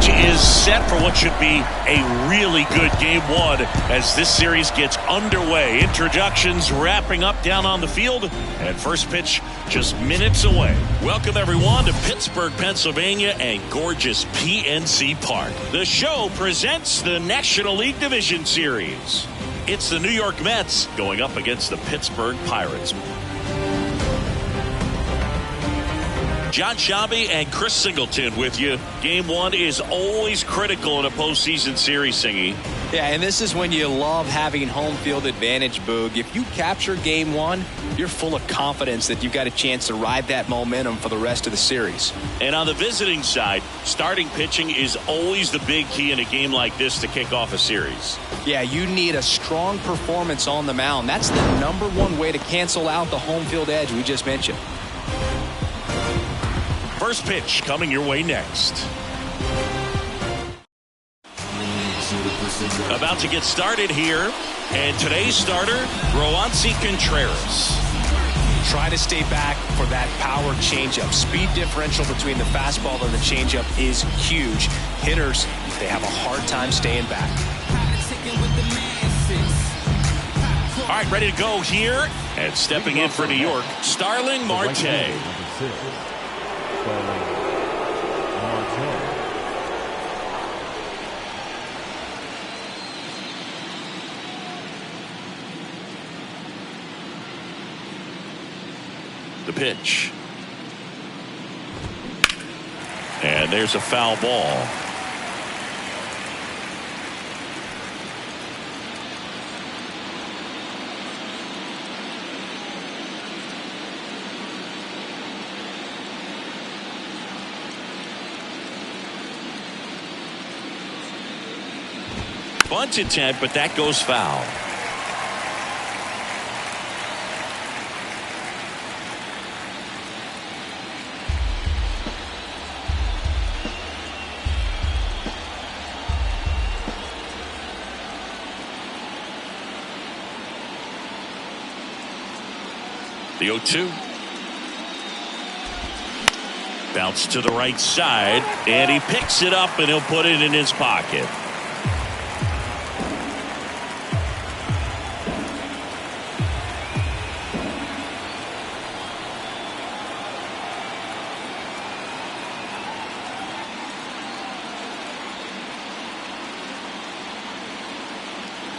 Is set for what should be a really good game one as this series gets underway. Introductions wrapping up down on the field, and first pitch just minutes away. Welcome everyone to Pittsburgh, Pennsylvania and gorgeous PNC Park. The show presents the National League Division Series. It's the New York Mets going up against the Pittsburgh Pirates. John Shabby and Chris Singleton with you. Game one is always critical in a postseason series, Singy. Yeah, and this is when you love having home field advantage, Boog. If you capture game one, you're full of confidence that you've got a chance to ride that momentum for the rest of the series. And on the visiting side, starting pitching is always the big key in a game like this to kick off a series. Yeah, you need a strong performance on the mound. That's the #1 way to cancel out the home field edge we just mentioned. First pitch coming your way next. About to get started here, and today's starter, Roansy Contreras. Try to stay back for that power changeup. Speed differential between the fastball and the changeup is huge. Hitters, they have a hard time staying back. All right, ready to go here, and stepping in for New York, Starling Marte. The pitch. And there's a foul ball. Bunt attempt, but that goes foul. The 0-2. Bounce to the right side, and he picks it up, and he'll put it in his pocket.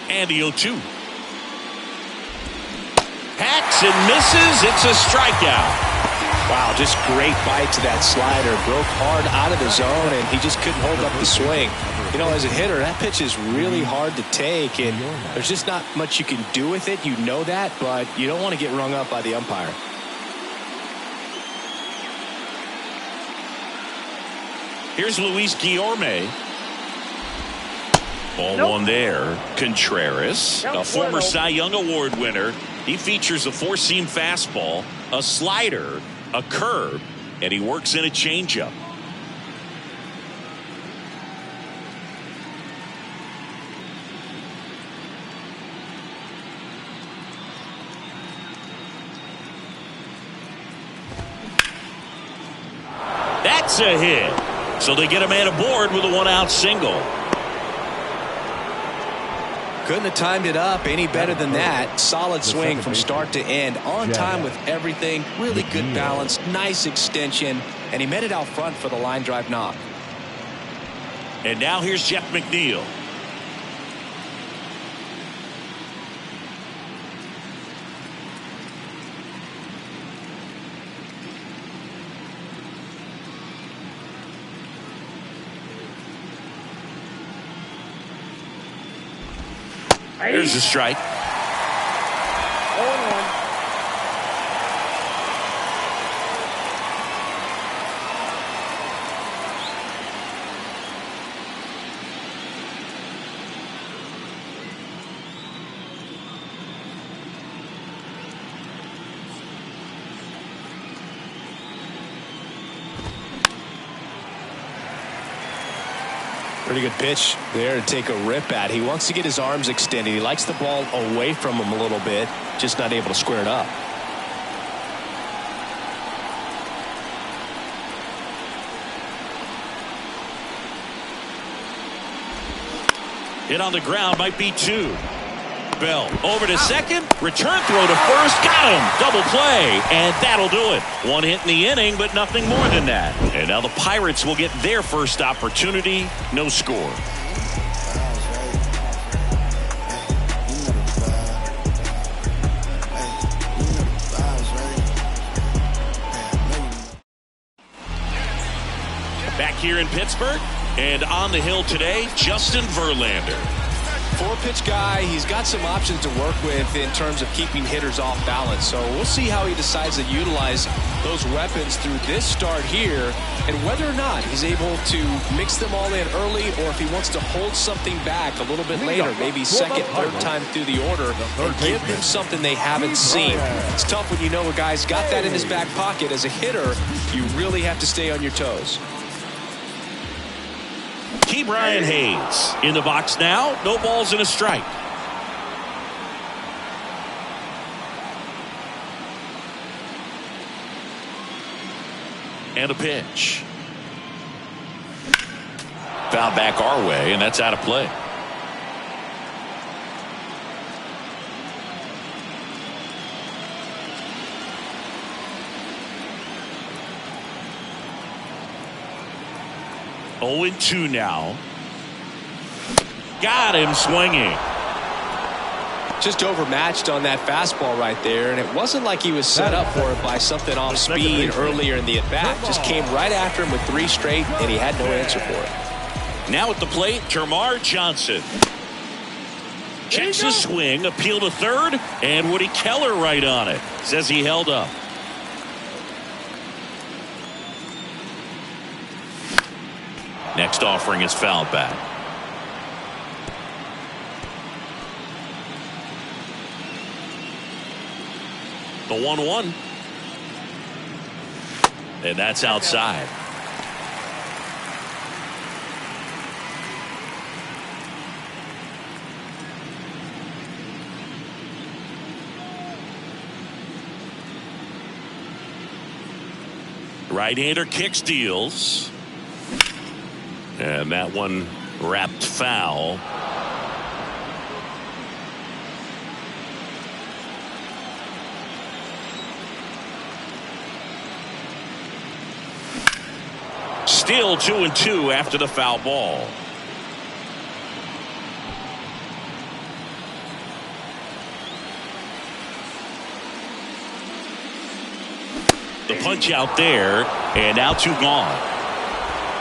And the 0-2. Hacks and misses. It's a strikeout. Wow, just great bite to that slider. Broke hard out of the zone, and he just couldn't hold up the swing. You know, as a hitter, that pitch is really hard to take, and there's just not much you can do with it. You know that, but you don't want to get rung up by the umpire. Here's Luis Guillorme. Ball one there. Contreras, a former Cy Young Award winner. He features a four-seam fastball, a slider, a curve, and he works in a changeup. That's a hit. So they get a man aboard with a one-out single. Couldn't have timed it up any better than that. Solid swing from start to end. On time with everything. Really good balance. Nice extension. And he met it out front for the line drive knock. And now here's Jeff McNeil. There's a strike. Pretty good pitch there to take a rip at. He wants to get his arms extended. He likes the ball away from him a little bit, just not able to square it up. Hit on the ground, might be 2. Bell over to second, return throw to first, got him, double play, and that'll do it. 1 hit in the inning, but nothing more than that. And now the Pirates will get their first opportunity. No score. Back here in Pittsburgh, and on the hill today, Justin Verlander. 4-pitch guy. He's got some options to work with in terms of keeping hitters off balance. So we'll see how he decides to utilize those weapons through this start here, and whether or not he's able to mix them all in early, or if he wants to hold something back a little bit later, maybe second, third time through the order, and give them something they haven't seen. It's tough when you know a guy's got that in his back pocket. As a hitter, you really have to stay on your toes. Key Brian Hayes in the box now. No balls and a strike. And a pitch. Foul back our way, and that's out of play. Oh, 2 now. Got him swinging. Just overmatched on that fastball right there, and it wasn't like he was set up for it by something off speed earlier in the at-bat. Just came right after him with 3 straight, and he had no answer for it. Now at the plate, Termarr Johnson. Checks his swing, appeal to third, and Woody Keller right on it. Says he held up. Next offering is fouled back. The 1-1. And that's outside. Right-hander kicks, deals. And that one wrapped foul. Still 2-2 after the foul ball. The punch out there, and now 2 gone.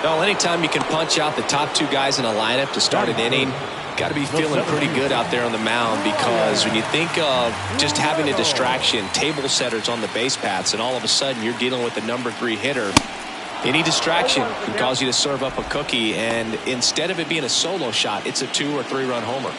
Well, anytime you can punch out the top 2 guys in a lineup to start an inning, got to be feeling pretty good out there on the mound, because when you think of just having a distraction, table setters on the base paths, and all of a sudden you're dealing with the number 3 hitter, any distraction can cause you to serve up a cookie, and instead of it being a solo shot, it's a 2 or 3 run homer.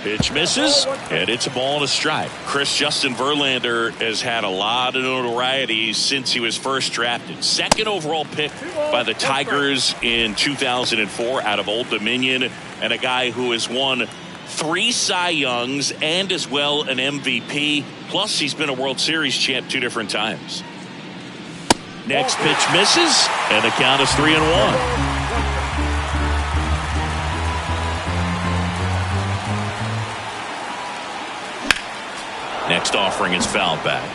Pitch misses, and it's a ball and a strike. Justin Verlander has had a lot of notoriety since he was first drafted. 2nd overall pick by the Tigers in 2004 out of Old Dominion, and a guy who has won 3 Cy Youngs and as well an MVP. Plus, he's been a World Series champ 2 different times. Next pitch misses, and the count is 3-1. Next offering is fouled back.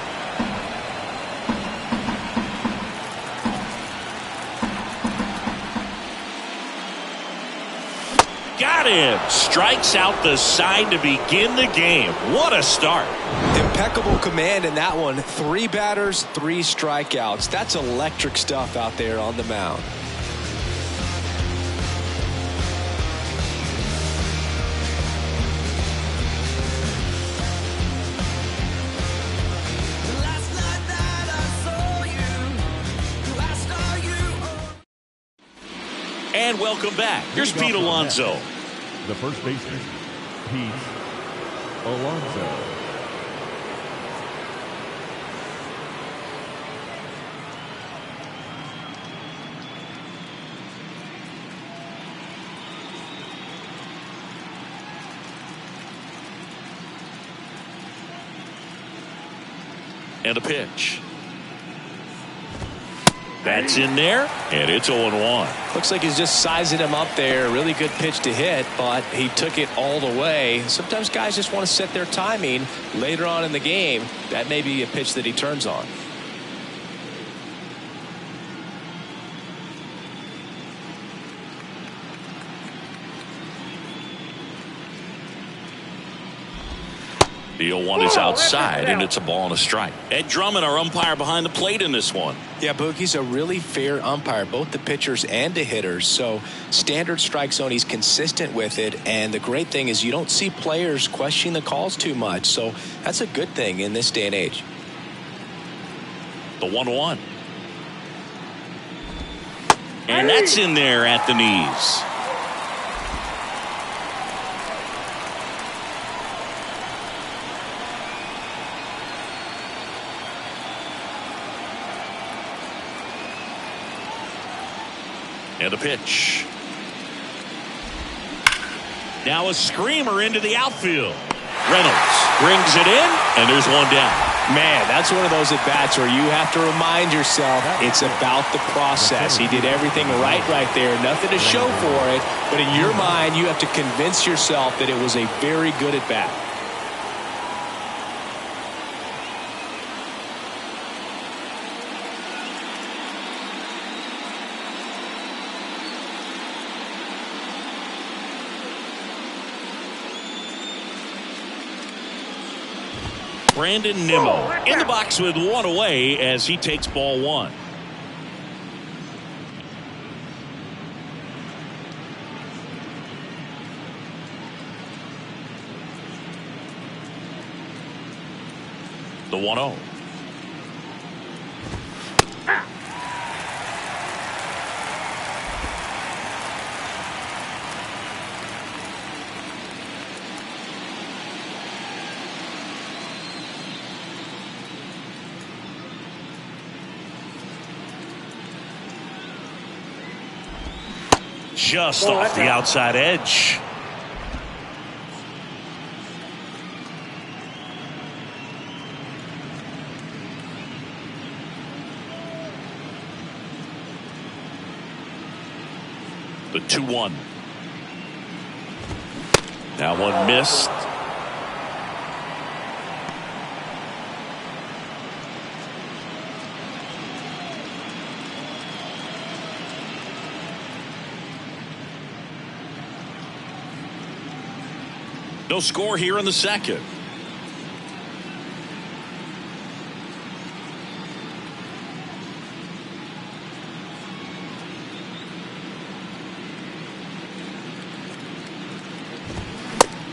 Got him. Strikes out the side to begin the game. What a start. Impeccable command in that one. 3 batters, 3 strikeouts. That's electric stuff out there on the mound. And welcome back. Here's Pete Alonso. The first baseman, Pete Alonso. And a pitch. That's in there, and it's 0-1. Looks like he's just sizing him up there. Really good pitch to hit, but he took it all the way. Sometimes guys just want to set their timing later on in the game. That may be a pitch that he turns on. The 0-1 is outside, and it's a ball and a strike. Ed Drummond, our umpire behind the plate in this one. Yeah, Boogie's a really fair umpire, both the pitchers and the hitters. So standard strike zone, he's consistent with it. And the great thing is you don't see players questioning the calls too much. So that's a good thing in this day and age. The 1-1. And that's in there at the knees. And a pitch. Now a screamer into the outfield. Reynolds brings it in, and there's one down. Man, that's one of those at-bats where you have to remind yourself it's about the process. He did everything right there. Nothing to show for it. But in your mind, you have to convince yourself that it was a very good at-bat. Brandon Nimmo in the box with one away as he takes ball one. The 1-0. Just off the outside edge. The 2-1. That one missed. No score here in the second.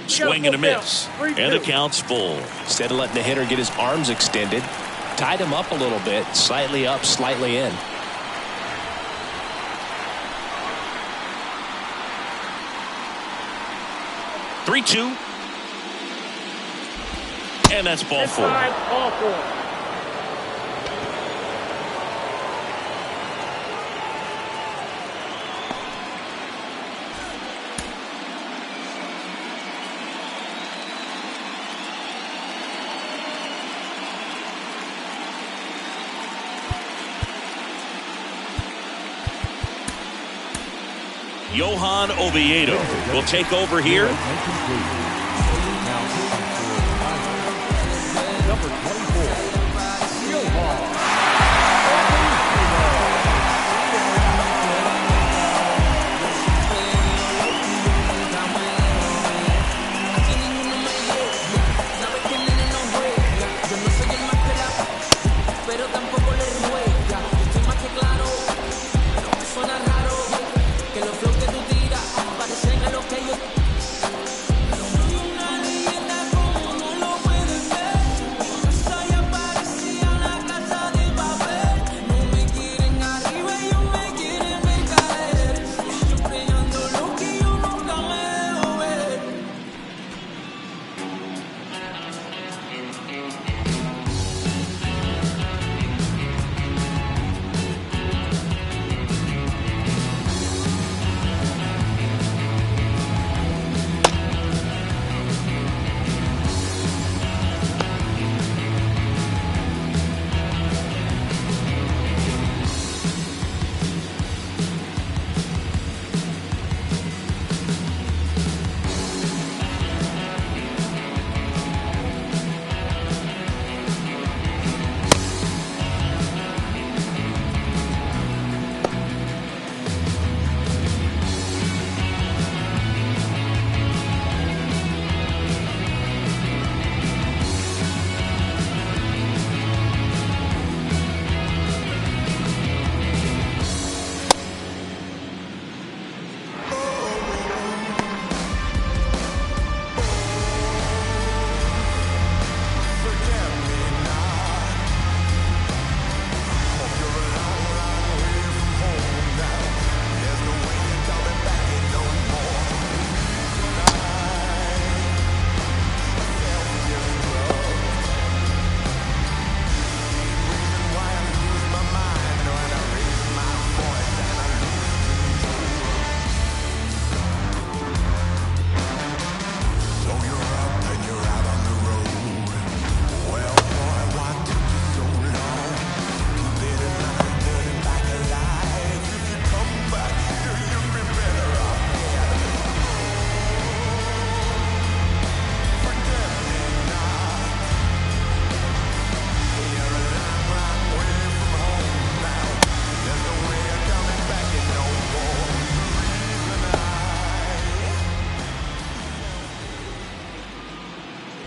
Swing and a miss. And the count's full. Instead of letting the hitter get his arms extended, tied him up a little bit, slightly up, slightly in. Three-two. And that's ball four. Johan Oviedo will take over here. Number 24, Johan.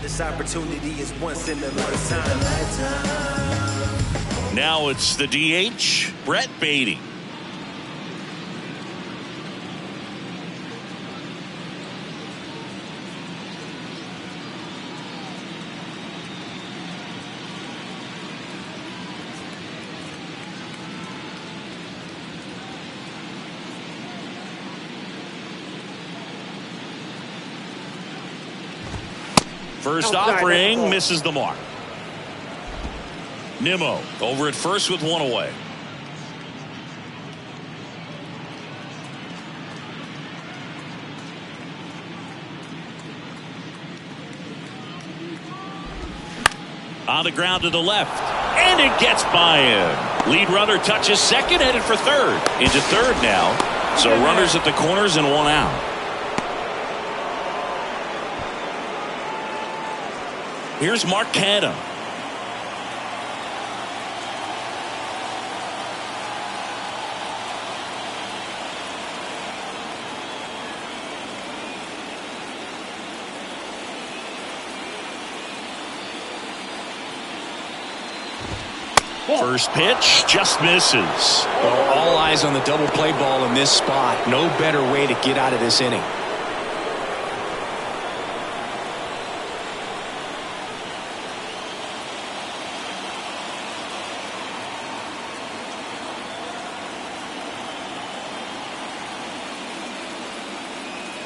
This opportunity is once in a lifetime. Now it's the DH, Brett Beatty. First offering misses the mark. Nimmo over at first with one away. On the ground to the left. And it gets by him. Lead runner touches second, headed for third. Into third now. So runners at the corners and one out. Here's Mark Canha. First pitch just misses. Well, all eyes on the double play ball in this spot. No better way to get out of this inning.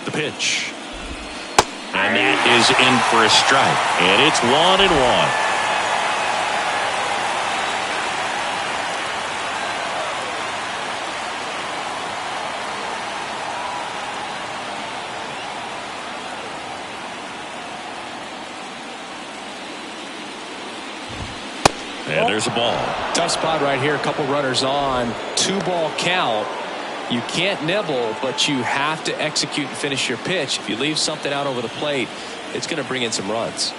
The pitch. And that is in for a strike. And it's 1-1. And there's a ball. Tough spot right here. A couple runners on. 2-ball count. You can't nibble, but you have to execute and finish your pitch. If you leave something out over the plate, it's going to bring in some runs.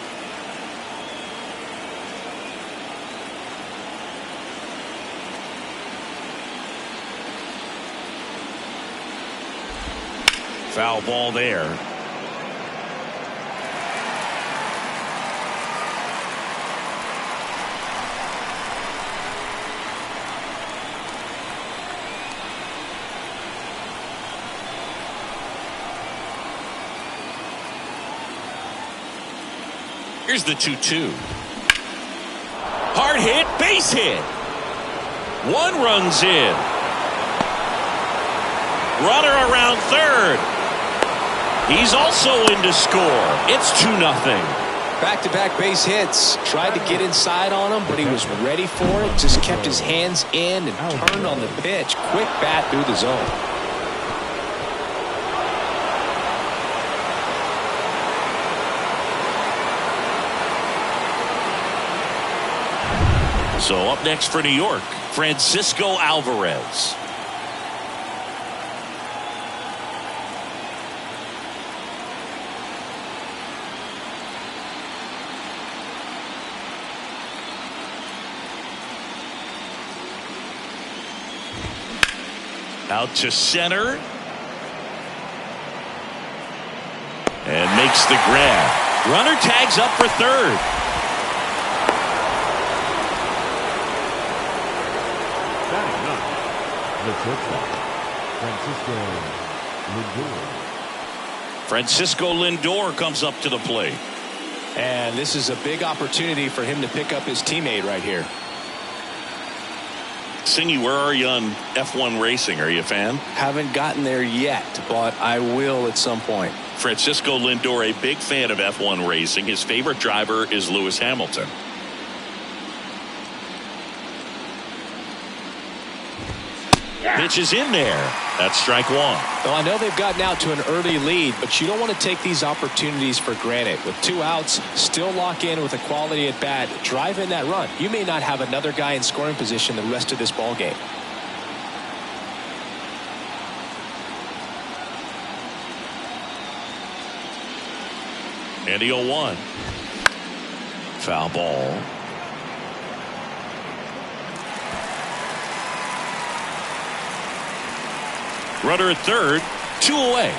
Foul ball there. Here's the 2-2. Hard hit, base hit. One runs in. Runner around third. He's also in to score. It's 2-0. Back-to-back base hits. Tried to get inside on him, but he was ready for it. Just kept his hands in and turned on the pitch. Quick bat through the zone. So up next for New York, Francisco Alvarez. Out to center. And makes the grab. Runner tags up for third. The shortstop, Francisco Lindor comes up to the plate. And this is a big opportunity for him to pick up his teammate right here. Singy, where are you on F1 racing? Are you a fan? Haven't gotten there yet, but I will at some point. Francisco Lindor, a big fan of F1 racing. His favorite driver is Lewis Hamilton. Pitch is in there. That's strike one. Well, I know they've gotten out to an early lead, but you don't want to take these opportunities for granted. With 2 outs, still lock in with a quality at bat. Drive in that run. You may not have another guy in scoring position the rest of this ball game. And the 0-1. Foul ball. Runner at third, 2 away.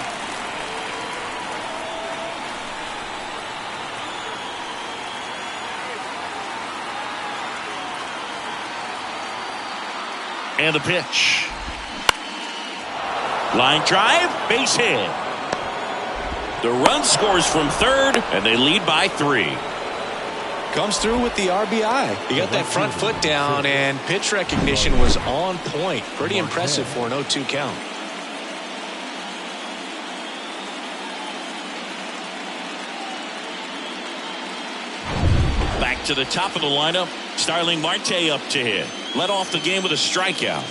And the pitch. Line drive, base hit. The run scores from third, and they lead by 3. Comes through with the RBI. He got that front foot down, and pitch recognition was on point. Pretty impressive for an 0-2 count. Back to the top of the lineup. Starling Marte up to hit. Led off the game with a strikeout.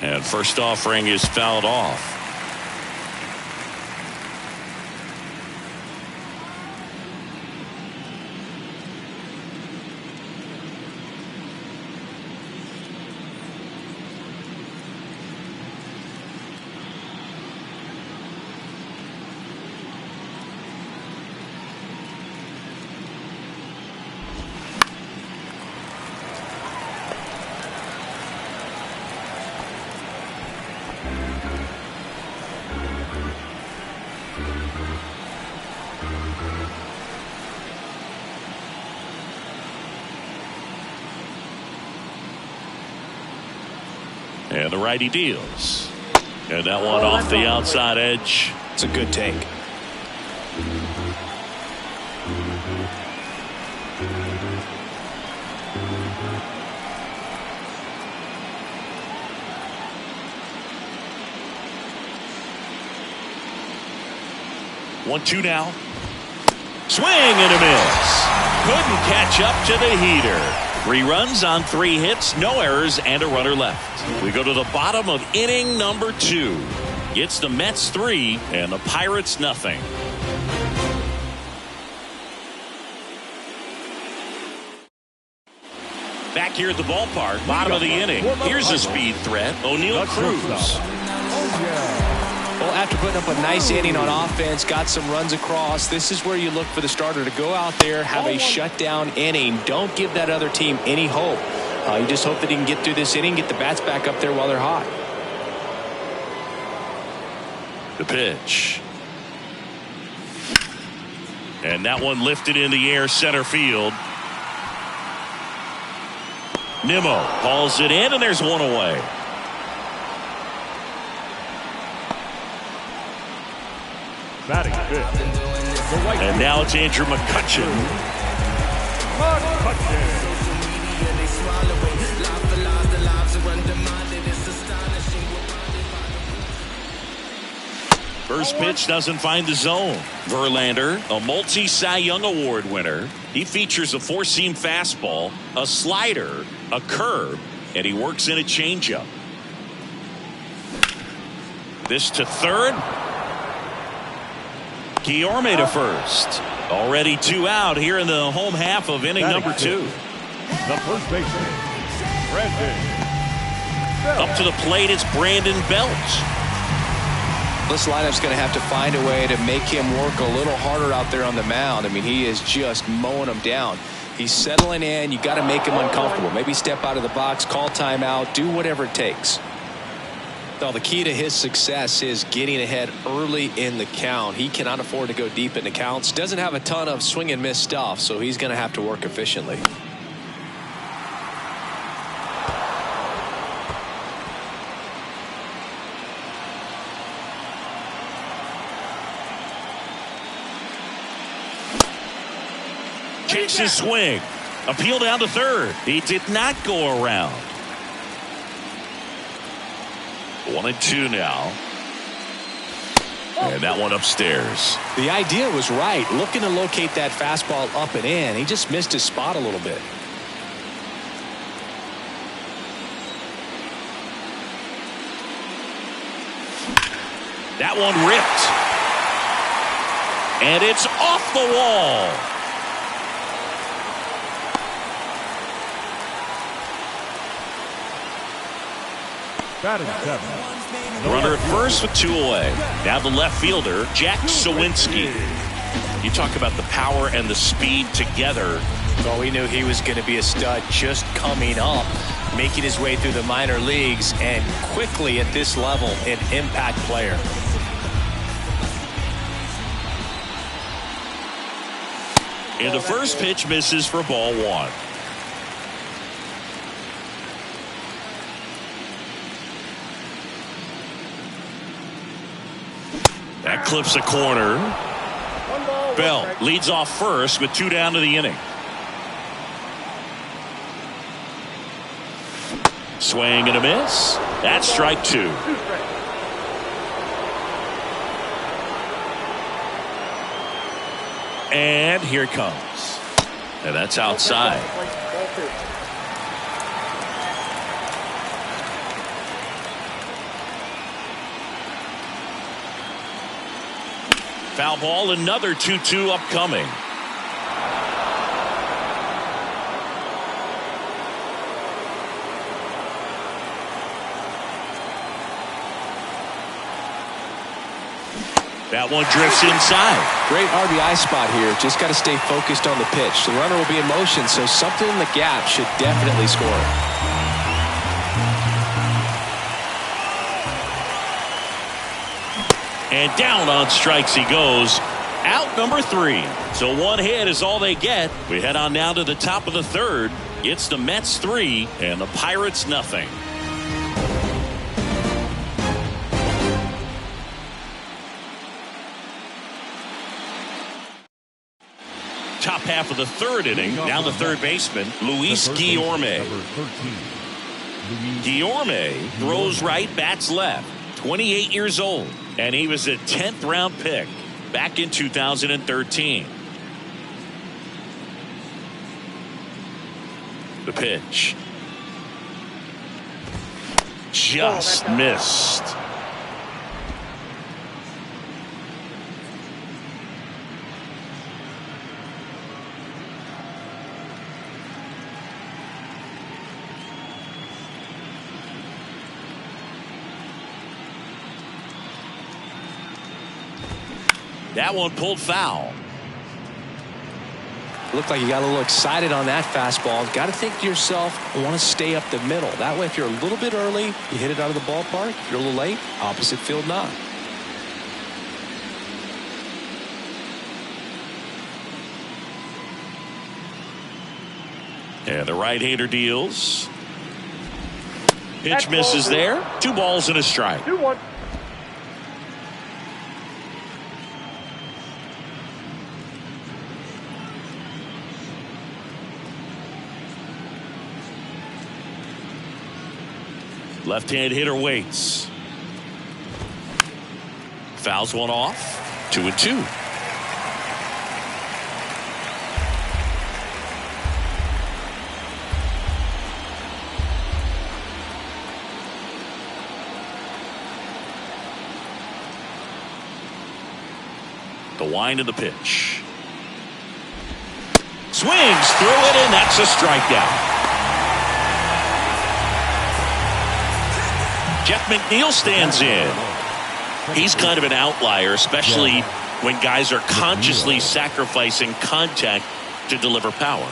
And first offering is fouled off. And the righty deals. And that one off the outside edge. It's a good take. One-two now. Swing and a miss. Couldn't catch up to the heater. 3 runs on 3 hits, no errors, and a runner left. We go to the bottom of inning number 2. It's the Mets 3 and the Pirates nothing. Back here at the ballpark, bottom of the inning. Here's a speed threat, O'Neal Cruz. Well, after putting up a nice inning on offense, got some runs across, this is where you look for the starter to go out there, have a shutdown inning. Don't give that other team any hope. You just hope that he can get through this inning, get the bats back up there while they're hot. The pitch. And that one lifted in the air center field. Nimmo hauls it in, and there's one away. Batting fifth. And now it's Andrew McCutchen. First pitch doesn't find the zone. Verlander, a multi-Cy Young Award winner. He features a 4-seam fastball, a slider, a curve, and he works in a changeup. This to third. Guillorme to first. Already 2 out here in the home half of inning number 2. The first baseman, Brandon. Up to the plate, it's Brandon Belt. This lineup's going to have to find a way to make him work a little harder out there on the mound. I mean, he is just mowing them down. He's settling in. You got to make him uncomfortable. Maybe step out of the box, call timeout, do whatever it takes. Well, the key to his success is getting ahead early in the count. He cannot afford to go deep in the counts. Doesn't have a ton of swing and miss stuff, so he's going to have to work efficiently. Takes his swing. Appeal down to third. He did not go around. 1-2 now. And that one upstairs. The idea was right. Looking to locate that fastball up and in. He just missed his spot a little bit. That one ripped. And it's off the wall. Batting seventh. Runner at first with 2 away. Now the left fielder, Jack Sawinski. You talk about the power and the speed together. Well, we knew he was going to be a stud just coming up, making his way through the minor leagues, and quickly at this level, an impact player. And the first pitch misses for ball one. That clips a corner. Bell leads off first with 2 down to the inning. Swing and a miss. That's strike 2. And here it comes. And that's outside. Foul ball, another 2-2 upcoming. That one drifts inside. Great RBI spot here. Just got to stay focused on the pitch. The runner will be in motion, so something in the gap should definitely score. And down on strikes he goes. Out number 3. So 1 hit is all they get. We head on now to the top of the 3rd. It's the Mets 3 and the Pirates nothing. Top half of the 3rd inning. Now the 3rd baseman, Luis Guillorme. Guillorme throws right, bats left. 28 years old. And he was a 10th round pick back in 2013. The pitch. Just missed. That one pulled foul. Looked like you got a little excited on that fastball. Got to think to yourself, I want to stay up the middle. That way, if you're a little bit early, you hit it out of the ballpark. If you're a little late, opposite field not. And the right-hander deals. Pitch misses there. 2 balls and a strike. 2-1. Left-hand hitter waits. Fouls one off. 2-2. The wind of the pitch. Swings through it, and that's a strikeout. Jeff McNeil stands in. He's kind of an outlier, especially when guys are consciously sacrificing contact to deliver power.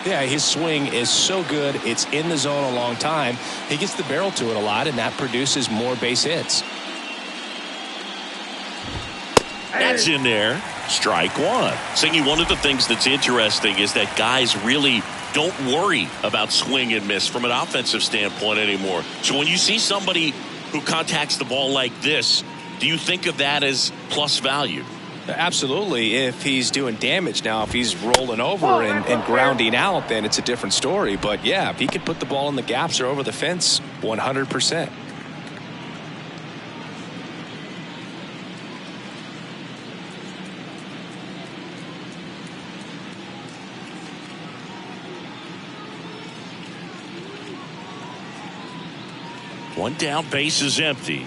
Yeah, his swing is so good. It's in the zone a long time. He gets the barrel to it a lot, and that produces more base hits. That's in there. Strike 1. Singy, one of the things that's interesting is that guys really don't worry about swing and miss from an offensive standpoint anymore. So when you see somebody who contacts the ball like this, do you think of that as plus value? Absolutely. If he's doing damage now, if he's rolling over and grounding out, then it's a different story. But yeah, if he can put the ball in the gaps or over the fence, 100%. One down, base is empty.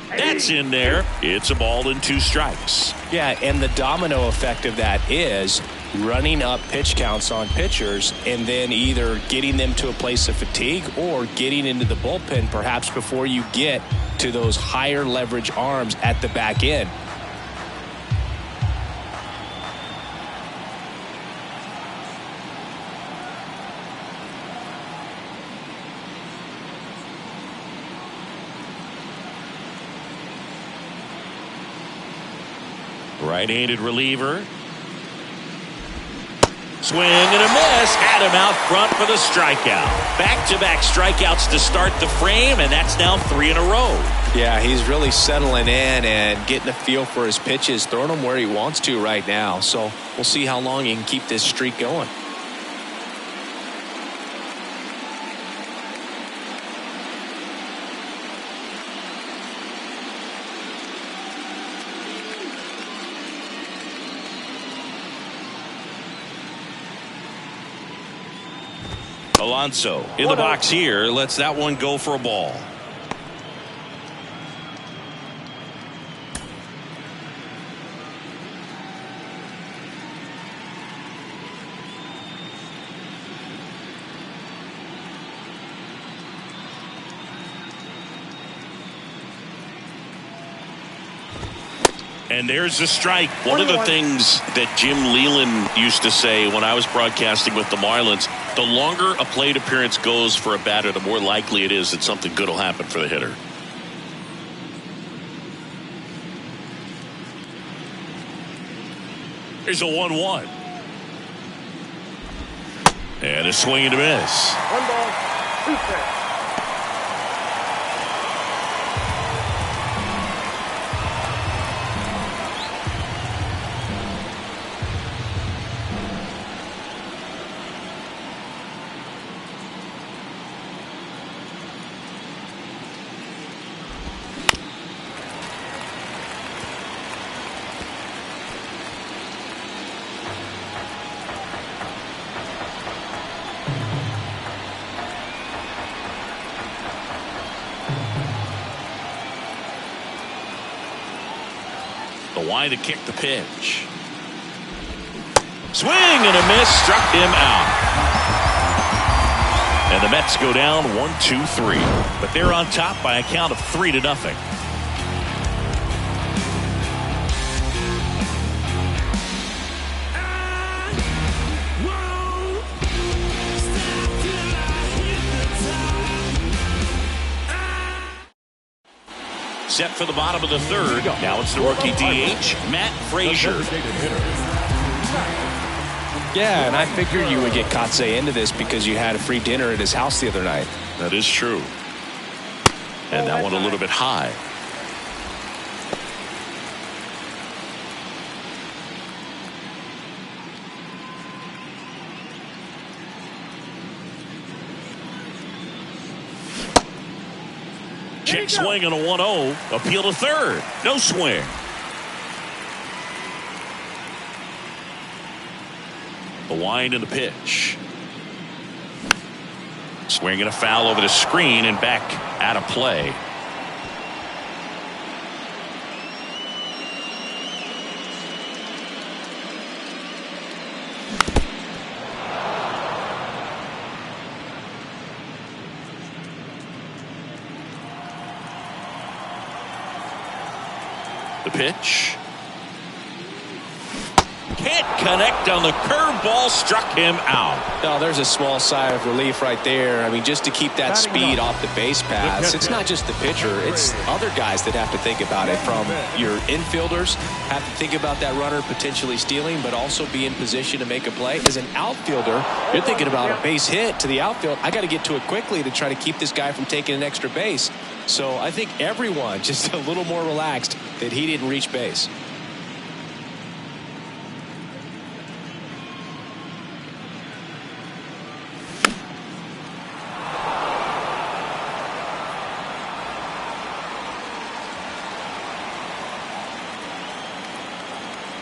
That's in there. It's a ball and 2 strikes. Yeah, and the domino effect of that is running up pitch counts on pitchers and then either getting them to a place of fatigue or getting into the bullpen perhaps before you get to those higher leverage arms at the back end. Right-handed reliever. Swing and a miss. Had him out front for the strikeout. Back-to-back strikeouts to start the frame, and that's now 3 in a row. Yeah, he's really settling in and getting a feel for his pitches, throwing them where he wants to right now. So we'll see how long he can keep this streak going. Alonso in the box here, lets that one go for a ball. And there's a strike. One of the things that Jim Leland used to say when I was broadcasting with the Marlins, the longer a plate appearance goes for a batter, the more likely it is that something good will happen for the hitter. Here's a 1-1. And a swing and a miss. 1 ball, 2 strikes. The wind to kick the pitch. Swing and a miss, struck him out. And the Mets go down 1-2-3. But they're on top by a count of 3-0. Set for the bottom of the third. Now it's the rookie DH, Matt Frazier. Yeah, and I figured you would get Kotsay into this because you had a free dinner at his house the other night. That is true. And that one a little bit high. Check swing on a 1-0. Appeal to third. No swing. The wind and the pitch. Swing and a foul over the screen and back out of play. The pitch. Can't connect on the curveball, struck him out. No, there's a small sigh of relief right there. I mean, just to keep that speed off the base paths. It's not just the pitcher. It's other guys that have to think about it. From your infielders have to think about that runner potentially stealing, but also be in position to make a play. As an outfielder, you're thinking about a base hit to the outfield. I got to get to it quickly to try to keep this guy from taking an extra base. So I think everyone just a little more relaxed that he didn't reach base.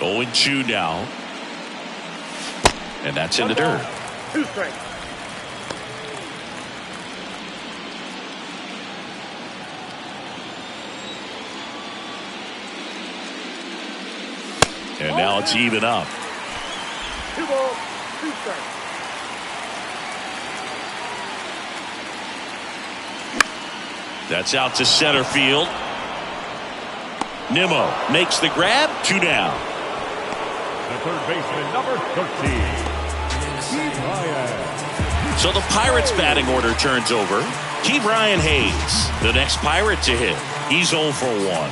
Oh, 0-2 now. And that's in the dirt. 2 strikes. And now it's even up. 2 balls, 2 strikes. That's out to center field. Nimmo makes the grab. 2 down. The third baseman, number 13. So the Pirates batting order turns over. Ke'Bryan Hayes, the next Pirate to hit. He's 0 for 1.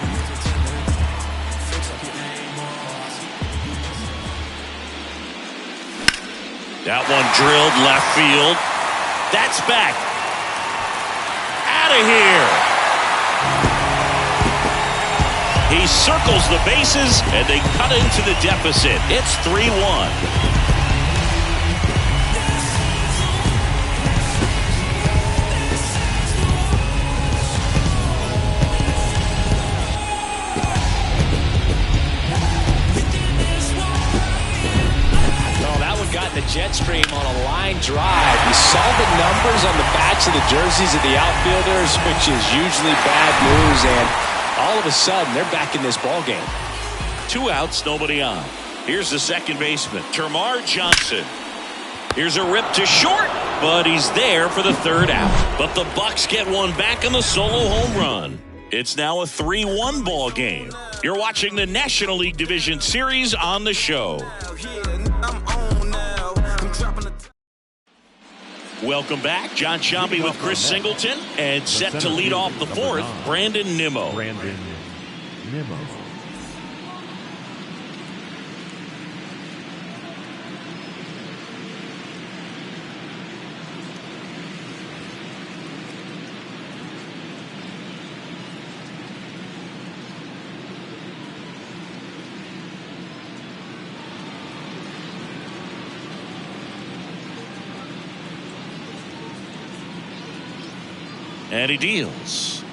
That one drilled left field. That's back. Out of here. He circles the bases, and they cut into the deficit. It's 3-1. The jet stream on a line drive. You saw the numbers on the backs of the jerseys of the outfielders, which is usually bad news, and all of a sudden they're back in this ball game. 2 outs, nobody on. Here's the second baseman, Termarr Johnson. Here's a rip to short, but he's there for the third out. But the Bucks get one back in the solo home run. It's now a 3-1 ball game. You're watching the National League Division Series on the show. Welcome back. John Sciambi with Chris Singleton, and set to lead off the fourth, Brandon Nimmo. And he deals.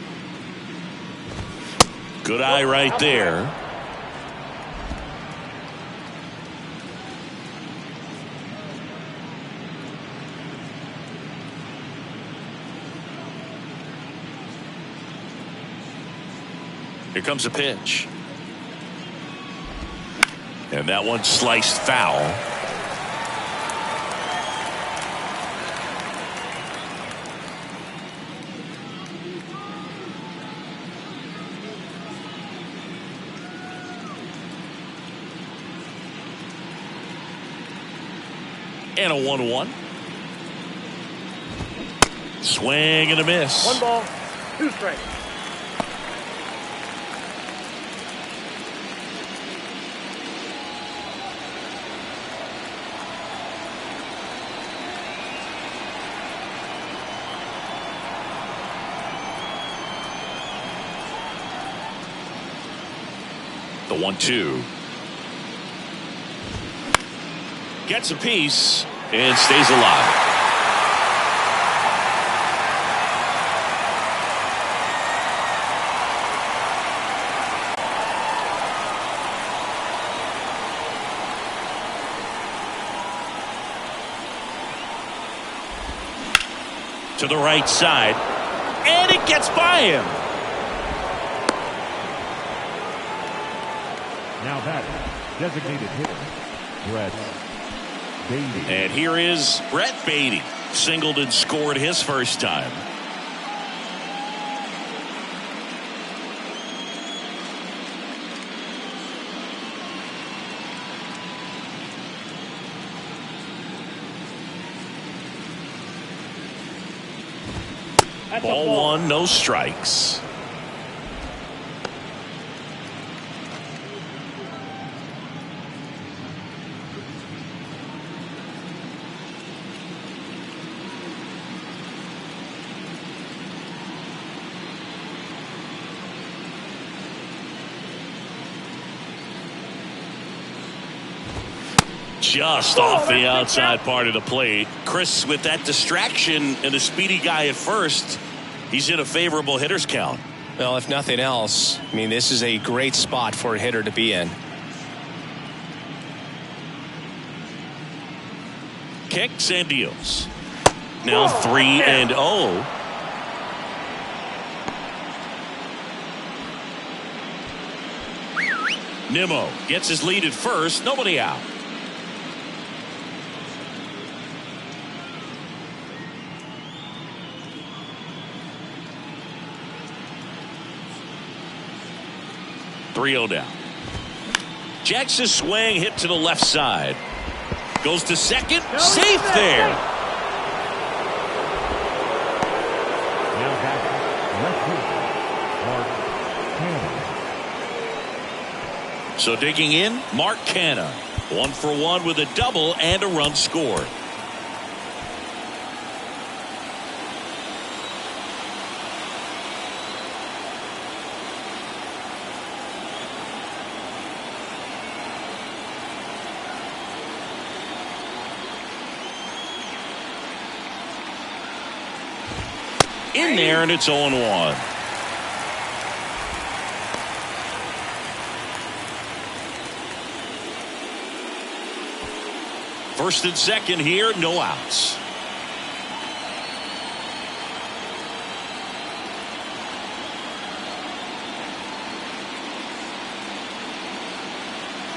Good eye right there. Here comes a pitch. And that one sliced foul. And a 1-1. Swing and a miss. 1 ball, 2 strikes. The 1-2. Gets a piece and stays alive. To the right side, and it gets by him. Now that designated hitter, Brett Beatty. And here is Brett Beatty. Singled and scored his first time. Ball 1, no strikes. Just off the outside part of the plate. Chris, with that distraction and a speedy guy at first, he's in a favorable hitter's count. Well, if nothing else, I mean, this is a great spot for a hitter to be in. Kicks and deals. Now 3-0. Nimmo gets his lead at first. Nobody out. Three-0 down. Jackson's swing hit to the left side. Goes to second. Safe there. Now back left fielder, Mark Canha. So digging in, Mark Canha. 1 for 1 with a double and a run scored. in there, and it's 0-1. First and second here, no outs.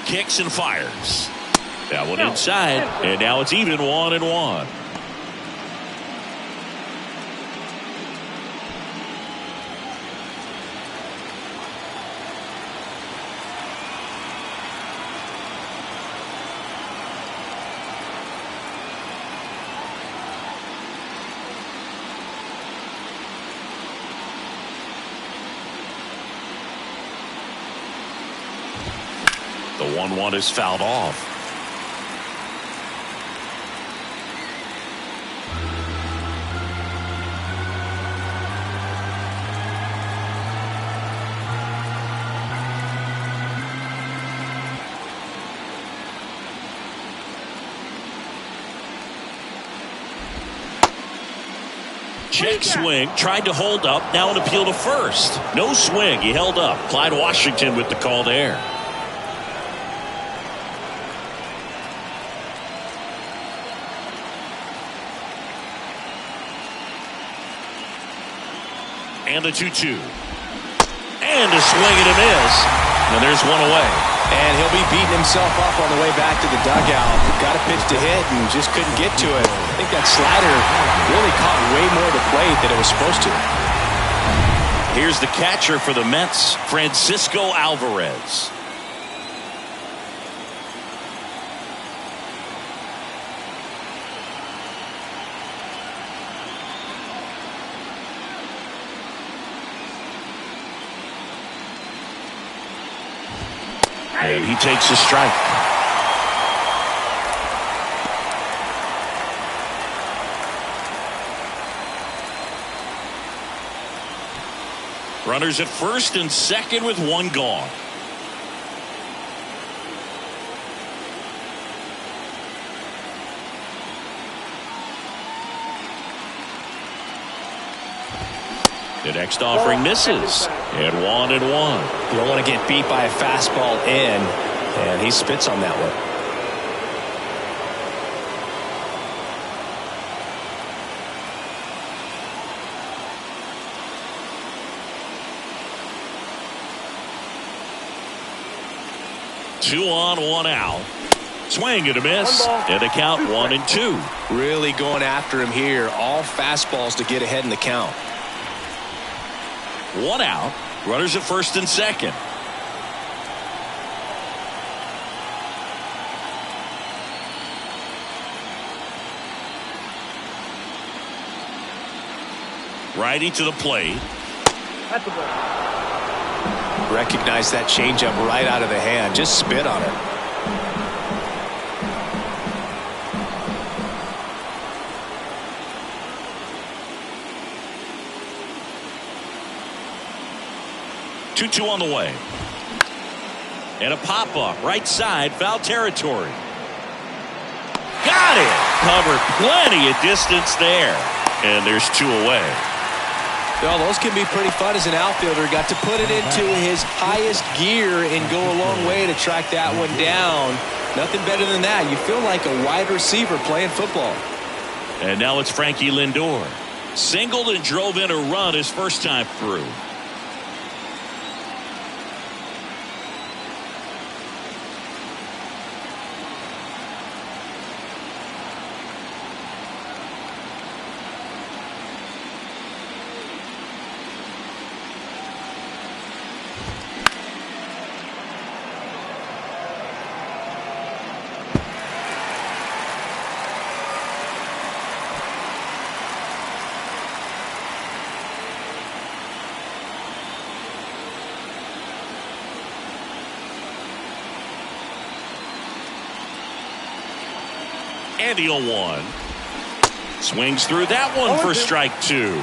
Kicks and fires. That one inside, and now it's even 1-1. The 1-1 is fouled off. Check swing, tried to hold up, now an appeal to first. No swing, he held up. Clyde Washington with the call there. And a 2-2. And a swing and a miss. And there's one away. And he'll be beating himself up on the way back to the dugout. Got a pitch to hit and just couldn't get to it. I think that slider really caught way more of the plate than it was supposed to. Here's the catcher for the Mets, Francisco Alvarez. And he takes a strike. Runners at first and second with one gone. The next offering misses. And 1-1. You don't want to get beat by a fastball in, and he spits on that one. Two on, one out. Swing and a miss. And the count 1-2. Really going after him here. All fastballs to get ahead in the count. One out. Runners at first and second. Righty to the plate. That's a ball. Recognize that changeup right out of the hand. Just spit on it. Two on the way. And a pop-up. Right side. Foul territory. Got it. Covered plenty of distance there. And there's two away. Well, those can be pretty fun as an outfielder. Got to put it into his highest gear and go a long way to track that one down. Nothing better than that. You feel like a wide receiver playing football. And now it's Frankie Lindor. Singled and drove in a run his first time through. And the 0-1. Swings through that one for strike two.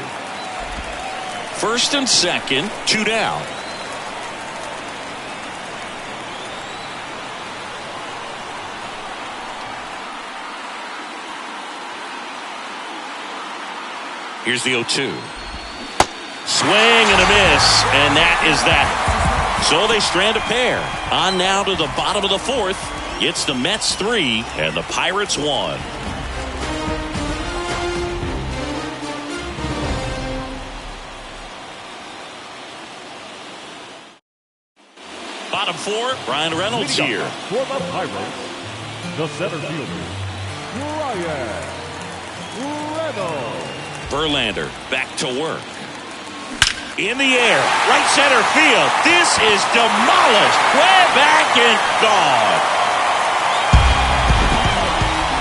First and second, two down. Here's the 0-2. Swing and a miss, and that is that. So they strand a pair. On now to the bottom of the fourth. It's the Mets 3 and the Pirates 1. Bottom four, Brian Reynolds here. For the Pirates, the center fielder, Brian Reynolds. Verlander back to work. In the air, right center field. This is demolished. Way back and gone.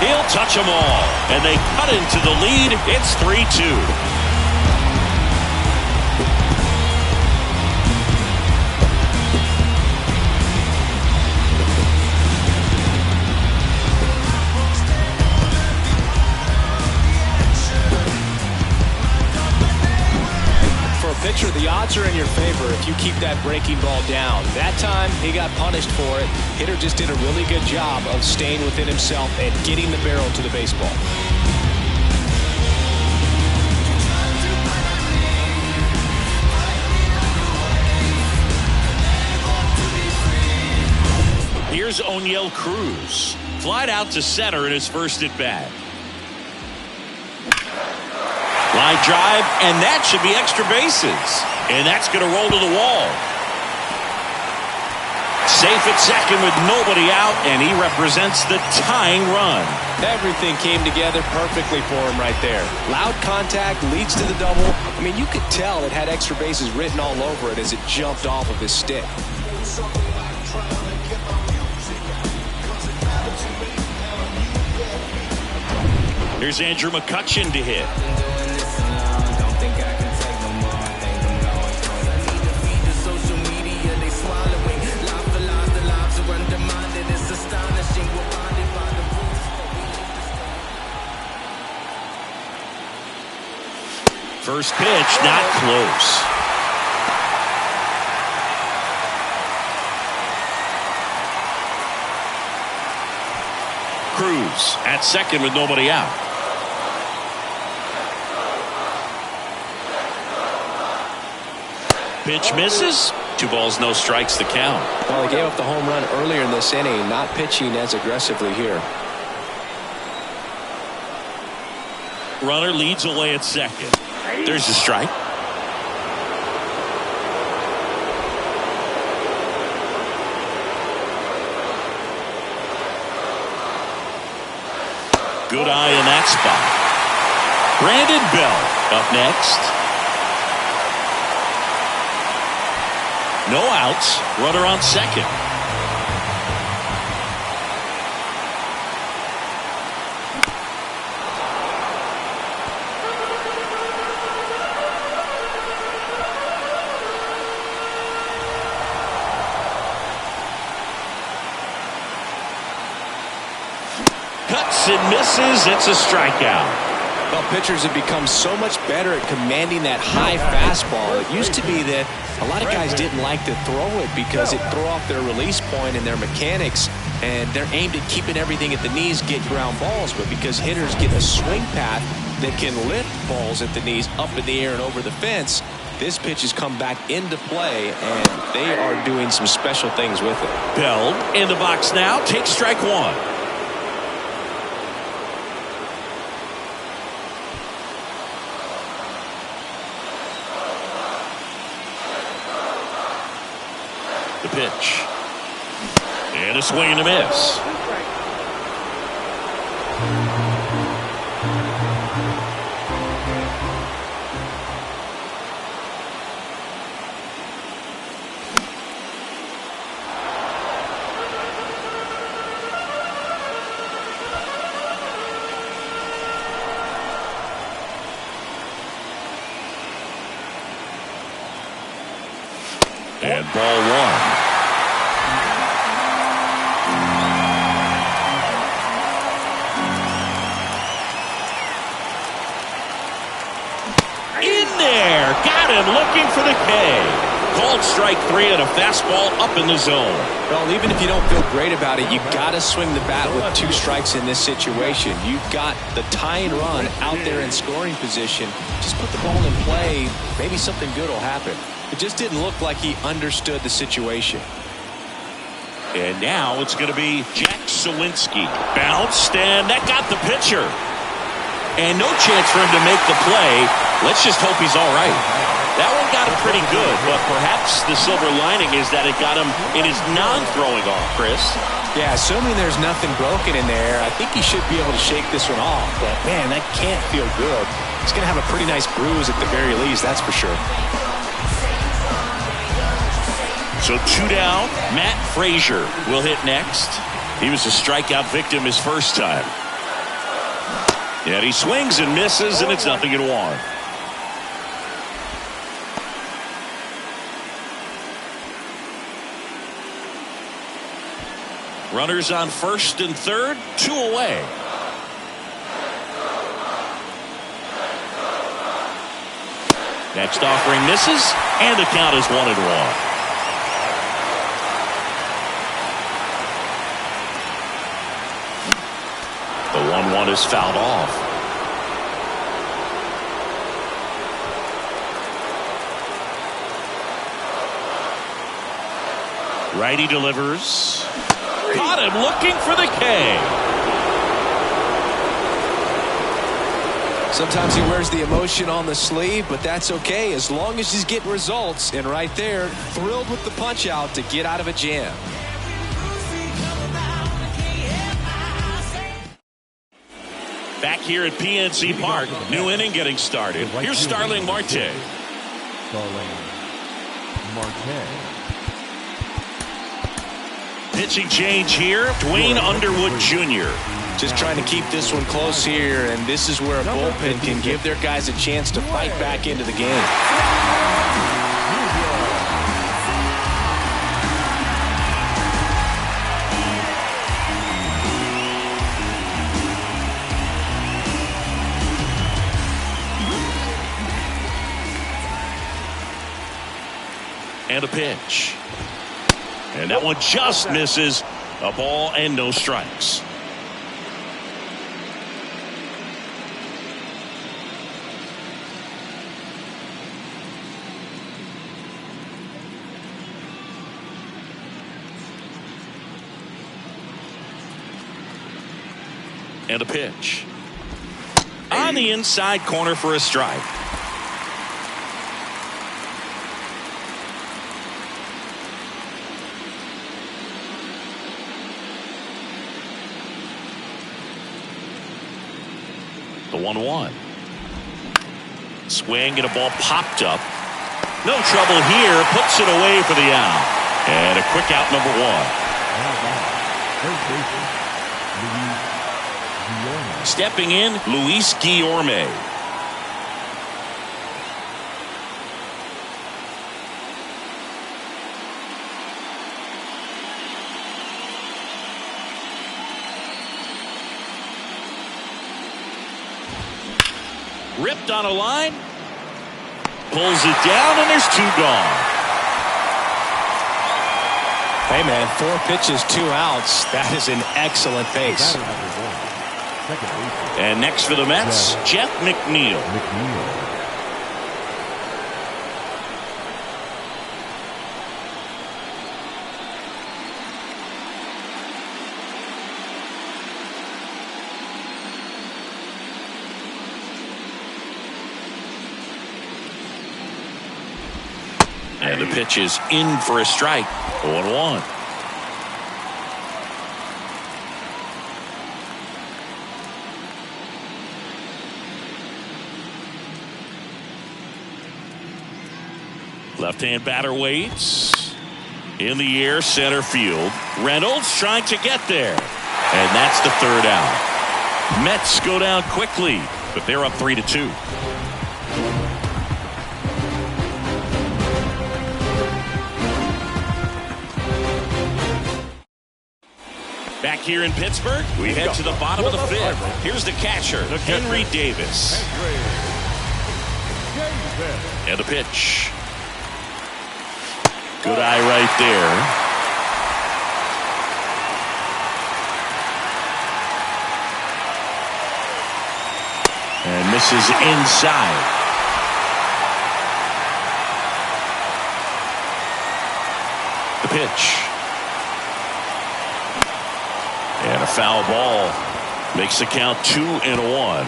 He'll touch them all. And they cut into the lead. It's 3-2. Pitcher, the odds are in your favor if you keep that breaking ball down. That time, he got punished for it. Hitter just did a really good job of staying within himself and getting the barrel to the baseball. Here's O'Neill Cruz. Flied out to center in his first at bat. Line drive, and that should be extra bases. And that's going to roll to the wall. Safe at second with nobody out, and he represents the tying run. Everything came together perfectly for him right there. Loud contact leads to the double. I mean, you could tell it had extra bases written all over it as it jumped off of his stick. Here's Andrew McCutchen to hit. First pitch, not close. Cruz at second with nobody out. Pitch misses. 2 balls, no strikes, the count. Well, he gave up the home run earlier in this inning, not pitching as aggressively here. Runner leads away at second. There's a strike. Good eye in that spot. Brandon Bell up next. No outs. Runner on second. Cuts and misses. It's a strikeout. Well, pitchers have become so much better at commanding that high fastball. It used to be that a lot of guys didn't like to throw it because it threw off their release point and their mechanics, and they're aimed at keeping everything at the knees, get ground balls. But because hitters get a swing path that can lift balls at the knees up in the air and over the fence, this pitch has come back into play, and they are doing some special things with it. Bell in the box now. Takes strike one. The pitch. And a swing and a miss. And ball one. In there. Got him looking for the K. Called strike 3 and a fastball up in the zone. Well, even if you don't feel great about it, you got to swing the bat with 2 strikes in this situation. You've got the tying run out there in scoring position. Just put the ball in play. Maybe something good will happen. It just didn't look like he understood the situation. And now it's going to be Jack Sawinski. Bounced, and that got the pitcher. And no chance for him to make the play. Let's just hope he's all right. That one got him pretty good, but perhaps the silver lining is that it got him in his non-throwing arm, Chris. Yeah, assuming there's nothing broken in there, I think he should be able to shake this one off. But, man, that can't feel good. He's going to have a pretty nice bruise at the very least, that's for sure. So 2 down. Matt Frazier will hit next. He was a strikeout victim his first time. And he swings and misses, and it's 0-1. Runners on first and third, 2 away. Next offering misses, and the count is 1-1. The 1-1 is fouled off. Righty delivers. Caught him looking for the K. Sometimes he wears the emotion on the sleeve, but that's okay as long as he's getting results. And right there, thrilled with the punch out to get out of a jam. Back here at PNC Park, new inning getting started. Here's Starling Marte. Pitching change here, Dwayne Underwood Jr. Just trying to keep this one close here, and this is where a bullpen can give their guys a chance to fight back into the game. And a pitch. And that one just misses. A ball and no strikes. And a pitch. On the inside corner for a strike. The 1-1. Swing and a ball popped up. No trouble here. Puts it away for the out. And a quick out, number 1. Stepping in, Luis Guillorme. Ripped on a line. Pulls it down, and there's 2 gone. Hey, man, 4 pitches, 2 outs. That is an excellent pace. And next for the Mets, Jeff McNeil. And the pitch is in for a strike. 0-1. Left-hand batter waits. In the air, center field. Reynolds trying to get there. And that's the 3rd out. Mets go down quickly, but they're up 3-2. Back here in Pittsburgh, we head to the bottom of the 5th. Here's the catcher, Henry Davis. And the pitch. Good eye right there. And misses inside. The pitch. And a foul ball. Makes the count 2-1.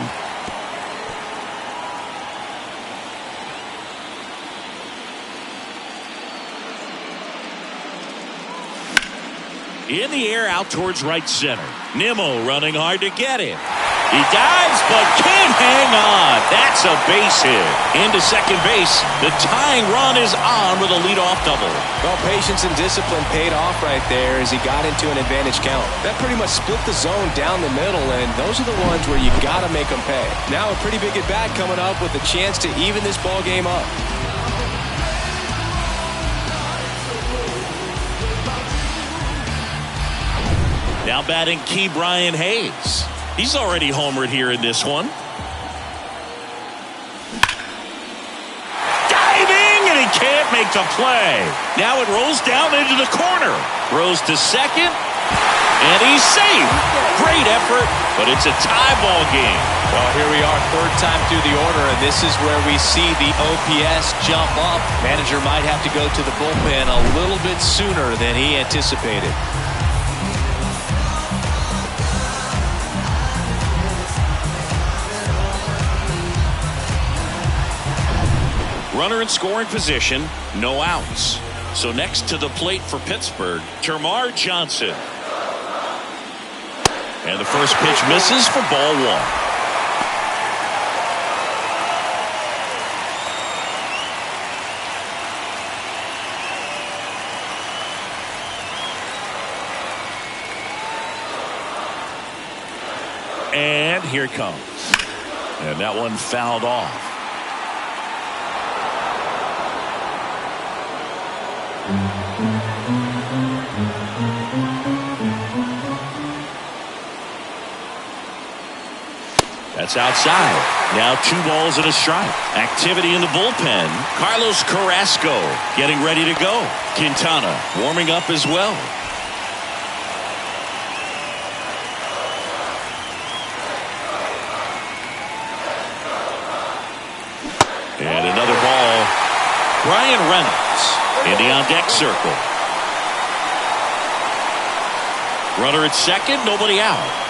In the air out towards right center. Nimmo running hard to get it. He dives but can't hang on. That's a base hit. Into second base. The tying run is on with a leadoff double. Well, patience and discipline paid off right there as he got into an advantage count. That pretty much split the zone down the middle, and those are the ones where you got to make them pay. Now a pretty big at-bat coming up with a chance to even this ball game up. Now batting key Brian Hayes. He's already homered here in this one. Diving, and he can't make the play. Now it rolls down into the corner. Throws to second, and he's safe. Great effort, but it's a tie ball game. Well, here we are, third time through the order, and this is where we see the OPS jump up. Manager might have to go to the bullpen a little bit sooner than he anticipated. Runner in scoring position, no outs. So next to the plate for Pittsburgh, Termarr Johnson. And the first pitch misses for ball one. And here it comes. And that one fouled off. That's outside. Now 2 balls and a strike. Activity in the bullpen. Carlos Carrasco getting ready to go. Quintana warming up as well. And another ball. Brian Reynolds in the on-deck circle. Runner at second, nobody out.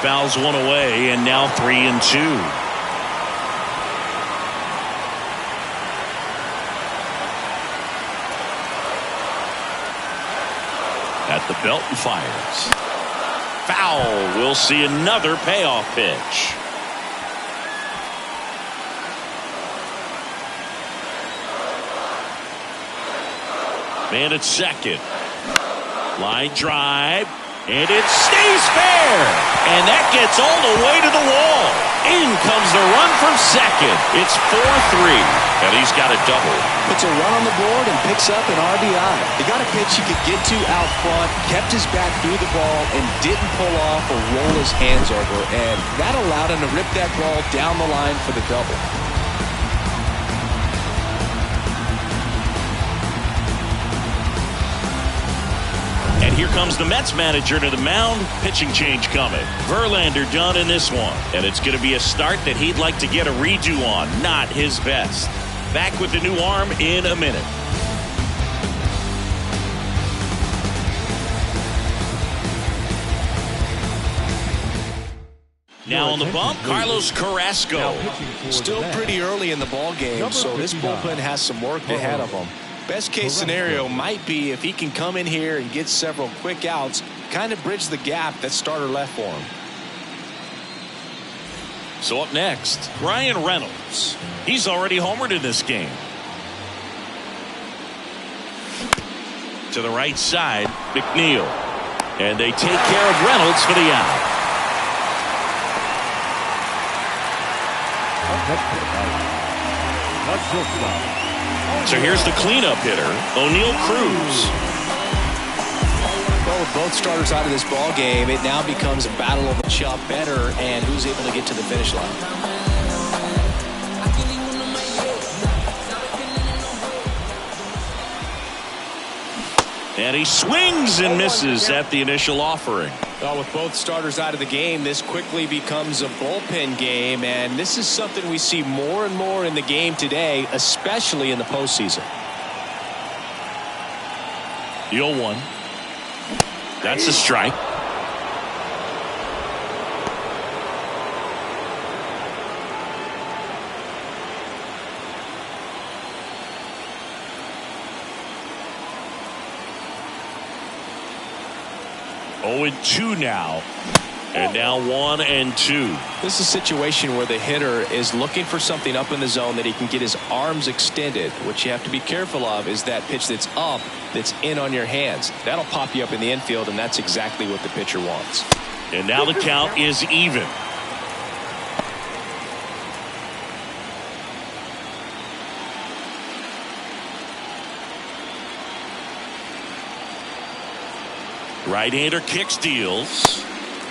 Fouls one away, and now 3-2. At the belt and fires. Foul. We'll see another payoff pitch. Man at second. Line drive. And it stays fair. And that gets all the way to the wall. In comes the run from second. It's 4-3. And he's got a double. Puts a run on the board and picks up an RBI. He got a pitch he could get to out front, kept his back through the ball, and didn't pull off or roll his hands over. And that allowed him to rip that ball down the line for the double. And here comes the Mets manager to the mound. Pitching change coming. Verlander done in this one. And it's going to be a start that he'd like to get a redo on. Not his best. Back with the new arm in a minute. Now on the bump, Carlos Carrasco. Still pretty early in the ball game, so this bullpen has some work ahead of them. Best case scenario might be if he can come in here and get several quick outs, kind of bridge the gap that starter left for him. So up next, Brian Reynolds. He's already homered in this game. To the right side, McNeil. And they take care of Reynolds for the out. So here's the cleanup hitter, O'Neal Cruz. Well, with both starters out of this ball game, it now becomes a battle of which better and who's able to get to the finish line. And he swings and misses at the initial offering. Well, with both starters out of the game, this quickly becomes a bullpen game, and this is something we see more and more in the game today, especially in the postseason. The 0-1. That's a strike. Oh, and 2 now. And now 1-2. This is a situation where the hitter is looking for something up in the zone that he can get his arms extended. What you have to be careful of is that pitch that's up, that's in on your hands. That'll pop you up in the infield, and that's exactly what the pitcher wants. And now the count is even. Right-hander kicks, deals.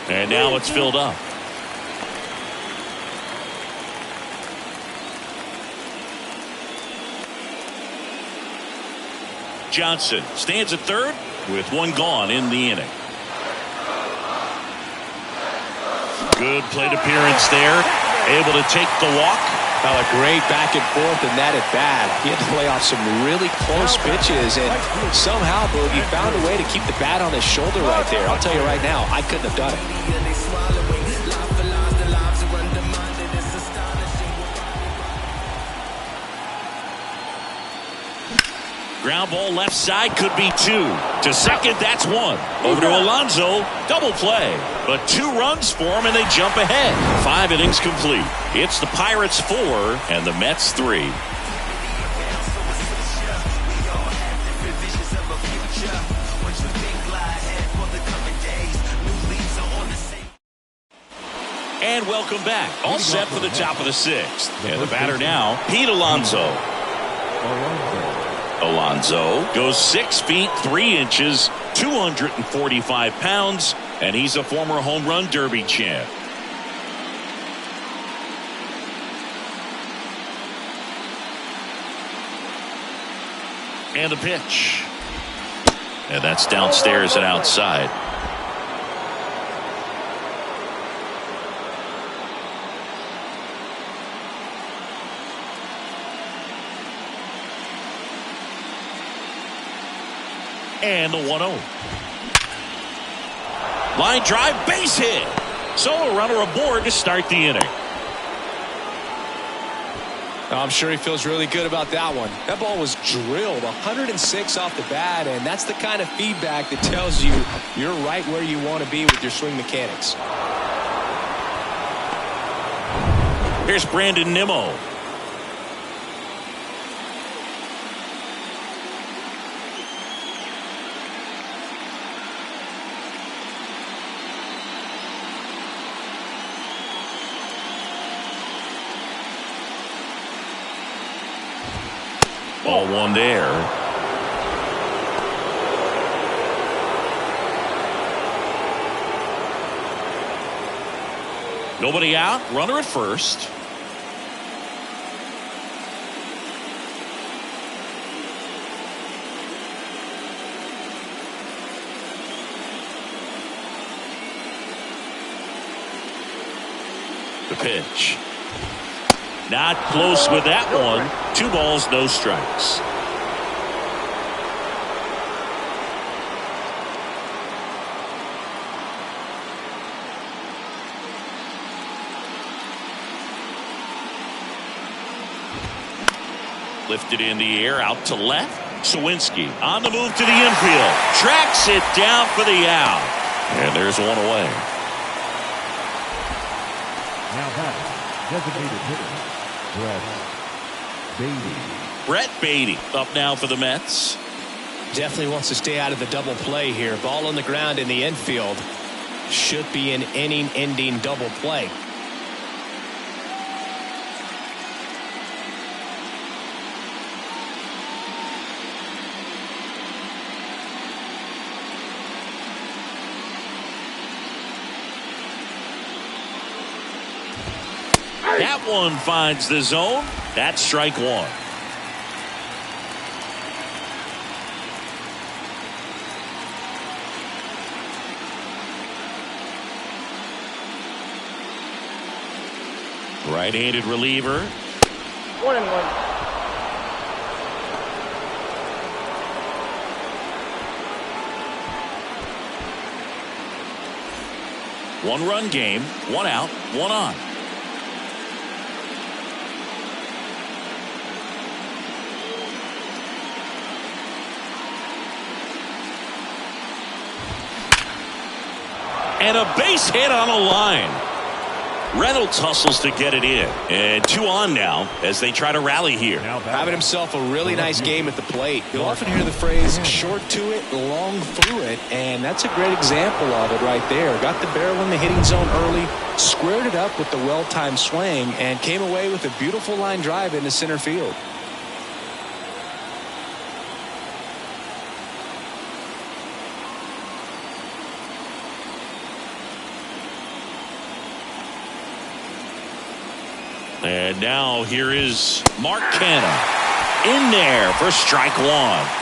And now it's filled up. Johnson stands at third with 1 gone in the inning. Good plate appearance there. Able to take the walk. Well, a great back and forth in that at bat. He had to lay off some really close pitches, and somehow, Boogie found a way to keep the bat on his shoulder right there. I'll tell you right now, I couldn't have done it. Ground ball left side, could be 2. To second, that's 1. Over to Alonso, double play. But 2 runs for him, and they jump ahead. 5 innings complete. It's the Pirates 4 and the Mets 3. And welcome back. All set for the top of the 6th. And the batter now, Pete Alonso. Alonso goes 6 feet 3 inches, 245 pounds, and he's a former home run derby champ. And a pitch. And that's downstairs and outside. And the 1-0. Line drive, base hit. So a runner aboard to start the inning. I'm sure he feels really good about that one. That ball was drilled 106 off the bat, and that's the kind of feedback that tells you you're right where you want to be with your swing mechanics. Here's Brandon Nimmo. Ball 1 there. Nobody out. Runner at first. The pitch. Not close with that one. 2 balls, no strikes. Lifted in the air, out to left. Sawinski on the move to the infield. Tracks it down for the out. And there's 1 away. Now back, designated hitter, Brett Beatty up now for the Mets. Definitely wants to stay out of the double play here. Ball on the ground in the infield. Should be an inning-ending double play. That one finds the zone. That's strike 1. Right-handed reliever. 1-1. One-run game, 1 out, 1 on. And a base hit on a line. Reynolds hustles to get it in. And 2 on now as they try to rally here. Having himself a really nice game at the plate. You'll often hear the phrase short to it, long through it, and that's a great example of it right there. Got the barrel in the hitting zone early, squared it up with the well-timed swing, and came away with a beautiful line drive into center field. And now here is Mark Canha in there for strike 1.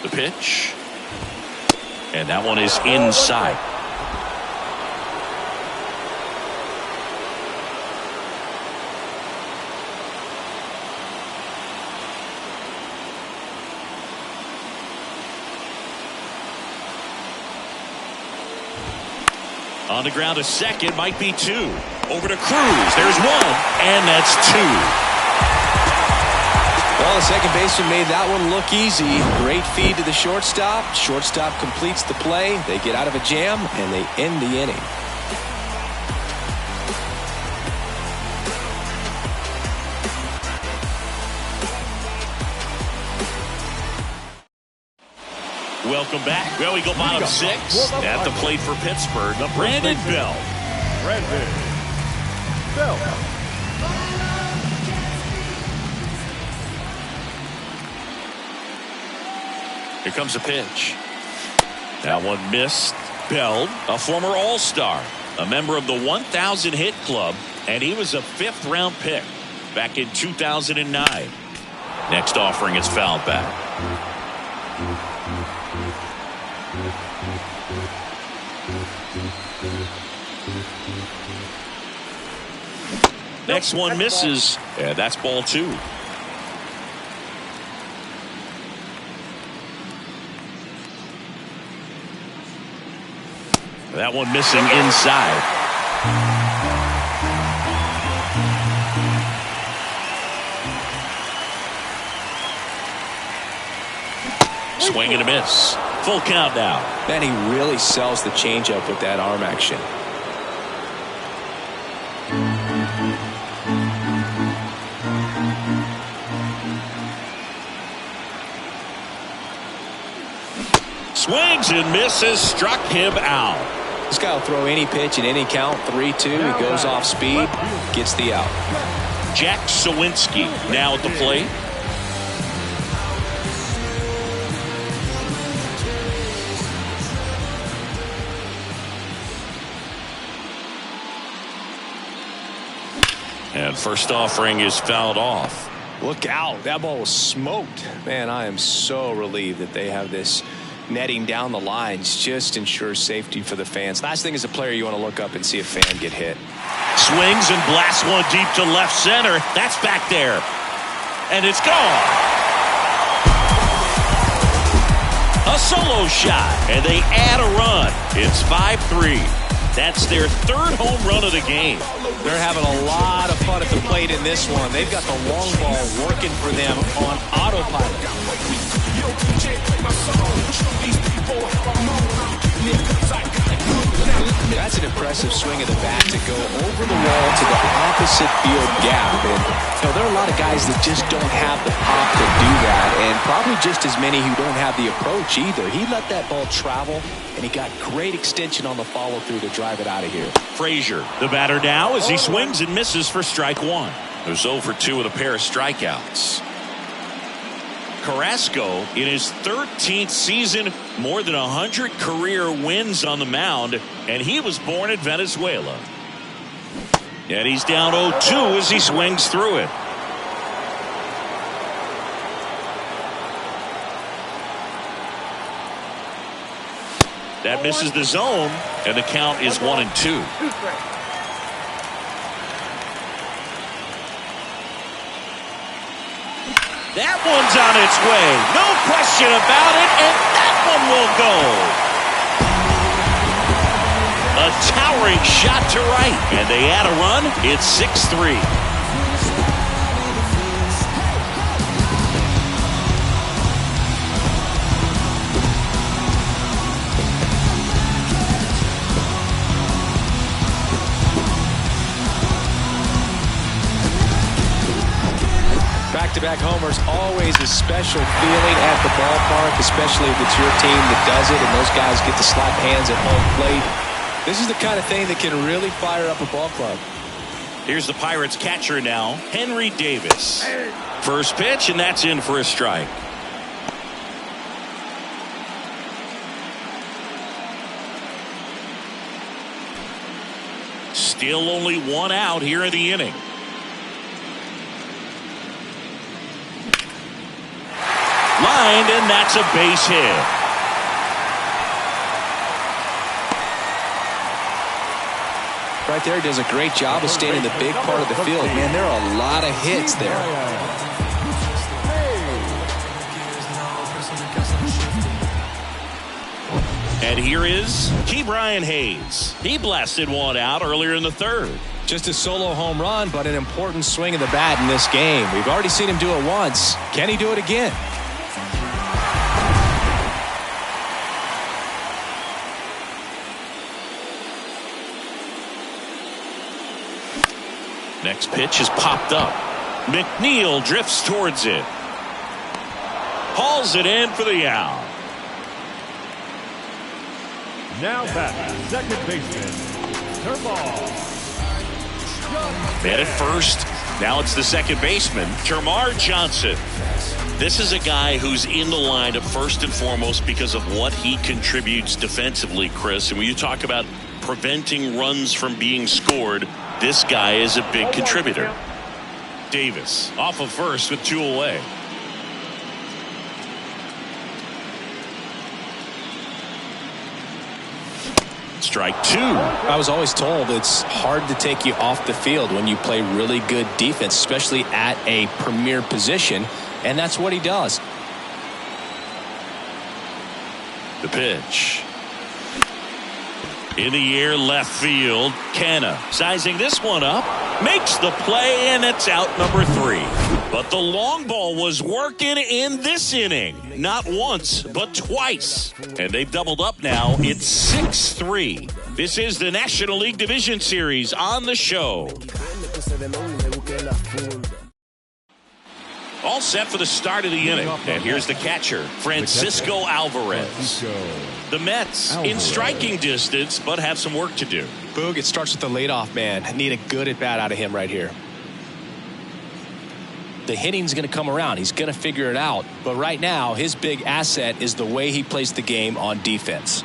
The pitch. And that one is inside. On the ground to second, might be 2. Over to Cruz. There's 1, and that's 2. Well, the second baseman made that one look easy. Great feed to the shortstop. Shortstop completes the play. They get out of a jam, and they end the inning. Welcome back. Well, we go bottom 6 at the plate for Pittsburgh. Brandon Bell. Brandon Bell. Here comes a pitch. That one missed. Bell, a former All-Star, a member of the 1,000 hit club, and he was a 5th-round pick back in 2009. Next offering is fouled back. Next one misses, and that's ball 2. That one missing inside. Swing and a miss. Full count now. Man, he really sells the changeup with that arm action. Swings and misses. Struck him out. This guy will throw any pitch in any count. 3-2. He goes off speed. Gets the out. Jack Sawinski now at the plate. And first offering is fouled off. Look out. That ball was smoked. Man, I am so relieved that they have this netting down the lines. Just ensures safety for the fans. Last thing as a player, you want to look up and see a fan get hit. Swings and blasts one deep to left center. That's back there. And it's gone. A solo shot. And they add a run. It's 5-3. That's their 3rd home run of the game. They're having a lot of fun at the plate in this one. They've got the long ball working for them on autopilot. That's an impressive swing of the bat to go over the wall to the opposite field gap. And there are a lot of guys that just don't have the pop to do that, and probably just as many who don't have the approach either. He let that ball travel, and he got great extension on the follow-through to drive it out of here. Frazier, the batter now, as he swings and misses for strike 1. There's 0 for 2 with a pair of strikeouts. Carrasco, in his 13th season, more than 100 career wins on the mound, and he was born in Venezuela. And he's down 0-2 as he swings through it. That misses the zone, and the count is 1-2. That one's on its way. No question about it, and that one will go. A towering shot to right, and they add a run. It's 6-3. Back-to-back homers, always a special feeling at the ballpark, especially if it's your team that does it and those guys get to slap hands at home plate. This is the kind of thing that can really fire up a ball club. Here's the Pirates catcher now, Henry Davis. First pitch, and that's in for a strike. Still only one out here in the inning. Lined, and that's a base hit. Right there, does a great job of staying in the big part of the field. Man, there are a lot of hits there. And here is Ke'Bryan Hayes. He blasted one out earlier in the third. Just a solo home run, but an important swing of the bat in this game. We've already seen him do it once. Can he do it again? Next pitch is popped up. McNeil drifts towards it. Hauls it in for the out. Now back, second baseman, Termar. Man at first. Now it's the second baseman, Termar Johnson. This is a guy who's in the lineup first and foremost because of what he contributes defensively, Chris. And when you talk about preventing runs from being scored, this guy is a big contributor. Davis off of first with two away. Strike two. I was always told it's hard to take you off the field when you play really good defense, especially at a premier position, and that's what he does. The pitch. In the air, left field. Canna sizing this one up. Makes the play, and it's out number 3. But the long ball was working in this inning. Not once, but twice. And they've doubled up now. It's 6-3. This is the National League Division Series on the show. All set for the start of the inning. And here's the catcher, Francisco Alvarez. The Mets in striking distance, but have some work to do. Boog, it starts with the leadoff man. I need a good at-bat out of him right here. The hitting's going to come around. He's going to figure it out. But right now, his big asset is the way he plays the game on defense.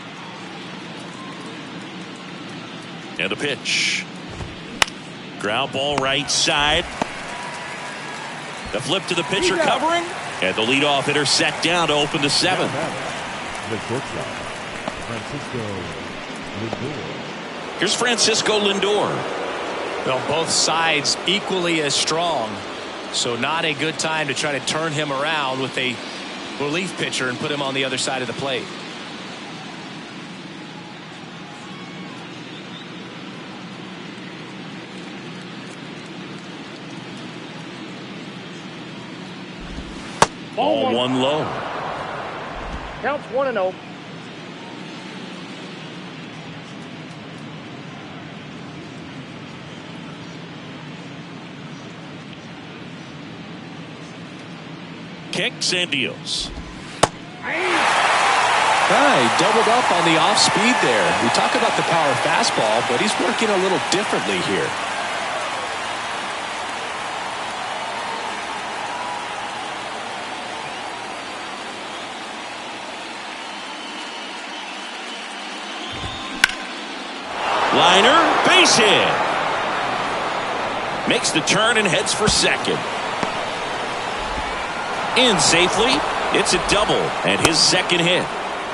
And the pitch. Ground ball right side. The flip to the pitcher covering. And the leadoff hitter set down to open the 7th. The shortstop, Francisco Lindor. Here's Francisco Lindor. Well, both sides equally as strong. So not a good time to try to turn him around with a relief pitcher and put him on the other side of the plate. Ball one low. Counts 1-0. Kicks and deals. He doubled up on the off speed there. We talk about the power fastball, but he's working a little differently here. Liner, base hit. Makes the turn and heads for second. In safely. It's a double and his second hit.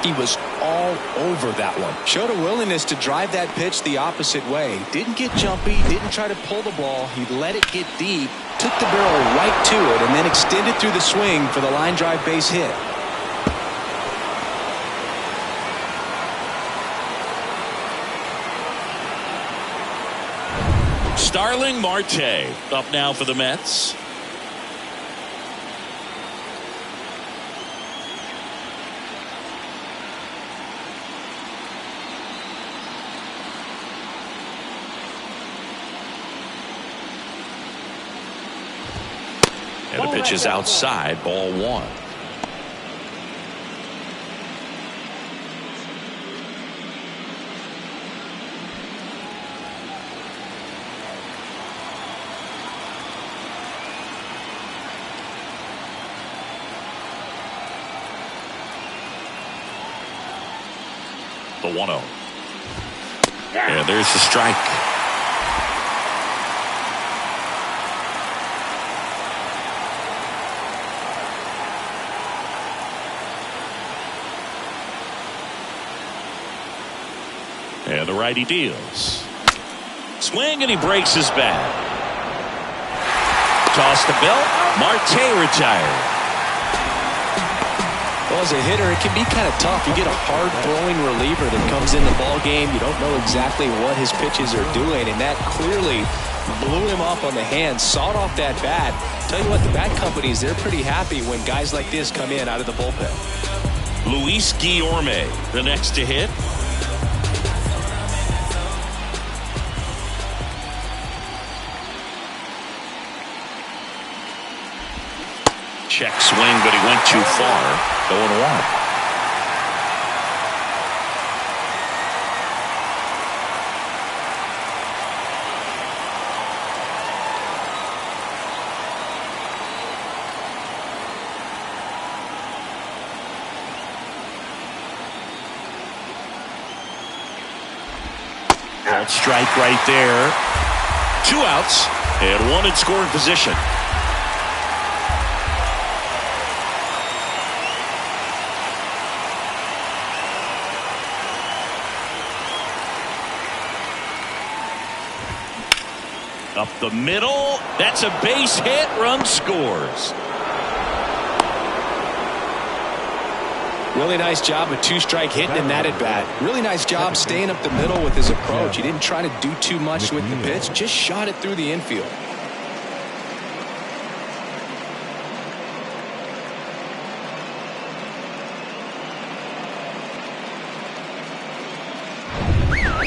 He was all over that one. Showed a willingness to drive that pitch the opposite way. Didn't get jumpy, didn't try to pull the ball. He let it get deep, took the barrel right to it, and then extended through the swing for the line drive base hit. Starling Marte up now for the Mets. And the pitch is outside, ball one. The 1-0. And there's the strike. And the righty deals. Swing and he breaks his bat. Toss the belt. Marte retired. Well, as a hitter, it can be kind of tough. You get a hard-throwing reliever that comes in the ball game. You don't know exactly what his pitches are doing, and that clearly blew him up on the hand, sawed off that bat. Tell you what, the bat companies, they're pretty happy when guys like this come in out of the bullpen. Luis Guillorme, the next to hit. Check swing, but he went too far. 0-1. Called strike right there. 2 outs and 1 in scoring position. Up the middle. That's a base hit. Run scores. Really nice job of 2-strike hitting in that at bat. Really nice job staying up the middle with his approach. He didn't try to do too much with the pitch. Just shot it through the infield.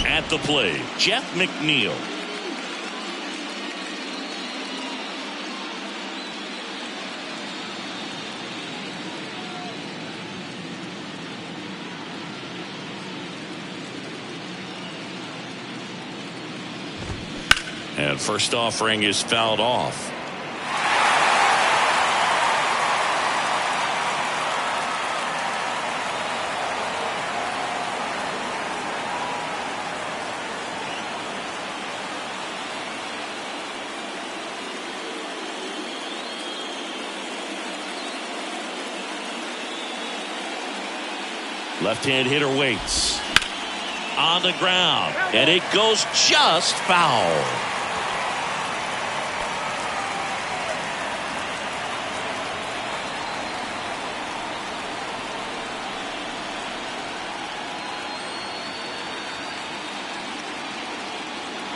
At the plate, Jeff McNeil. And first offering is fouled off. Left-hand hitter waits. On the ground. And it goes just foul.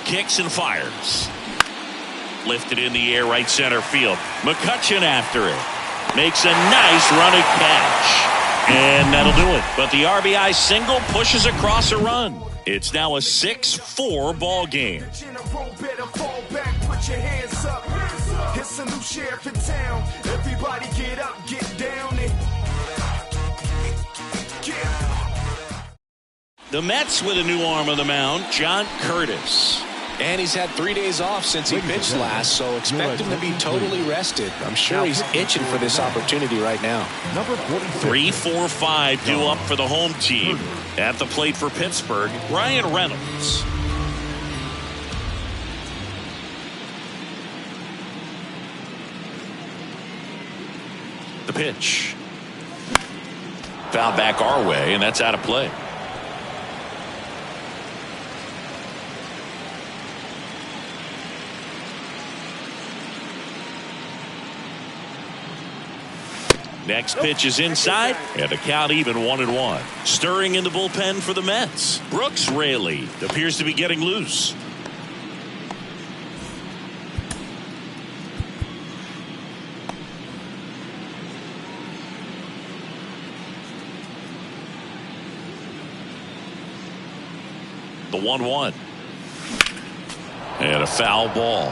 Kicks and fires. Lifted in the air, right center field. McCutchen after it. Makes a nice running catch. And that'll do it. But the RBI single pushes across a run. It's now a 6-4 ball game. It's a new sheriff in town. Everybody get up, get down. The Mets with a new arm on the mound, John Curtis. And he's had 3 days off since he pitched last, so expect him to be totally rested. I'm sure he's itching for this opportunity right now. Number 46. 3-4-5 due up for the home team. At the plate for Pittsburgh, Ryan Reynolds. the pitch. Foul back our way, and that's out of play. Next pitch is inside, and the count even 1-1. Stirring in the bullpen for the Mets. Brooks Raley appears to be getting loose. The 1-1. And a foul ball.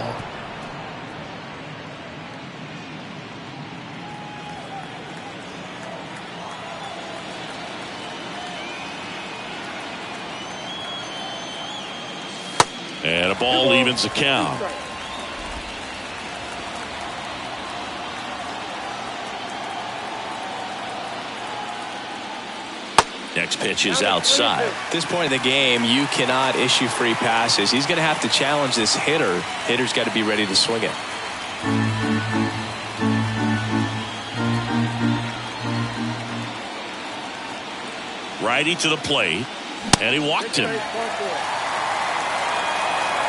And a ball evens the count. Next pitch is outside. At this point in the game, you cannot issue free passes. He's going to have to challenge this hitter. Hitter's got to be ready to swing it. Righty to the plate, and he walked him.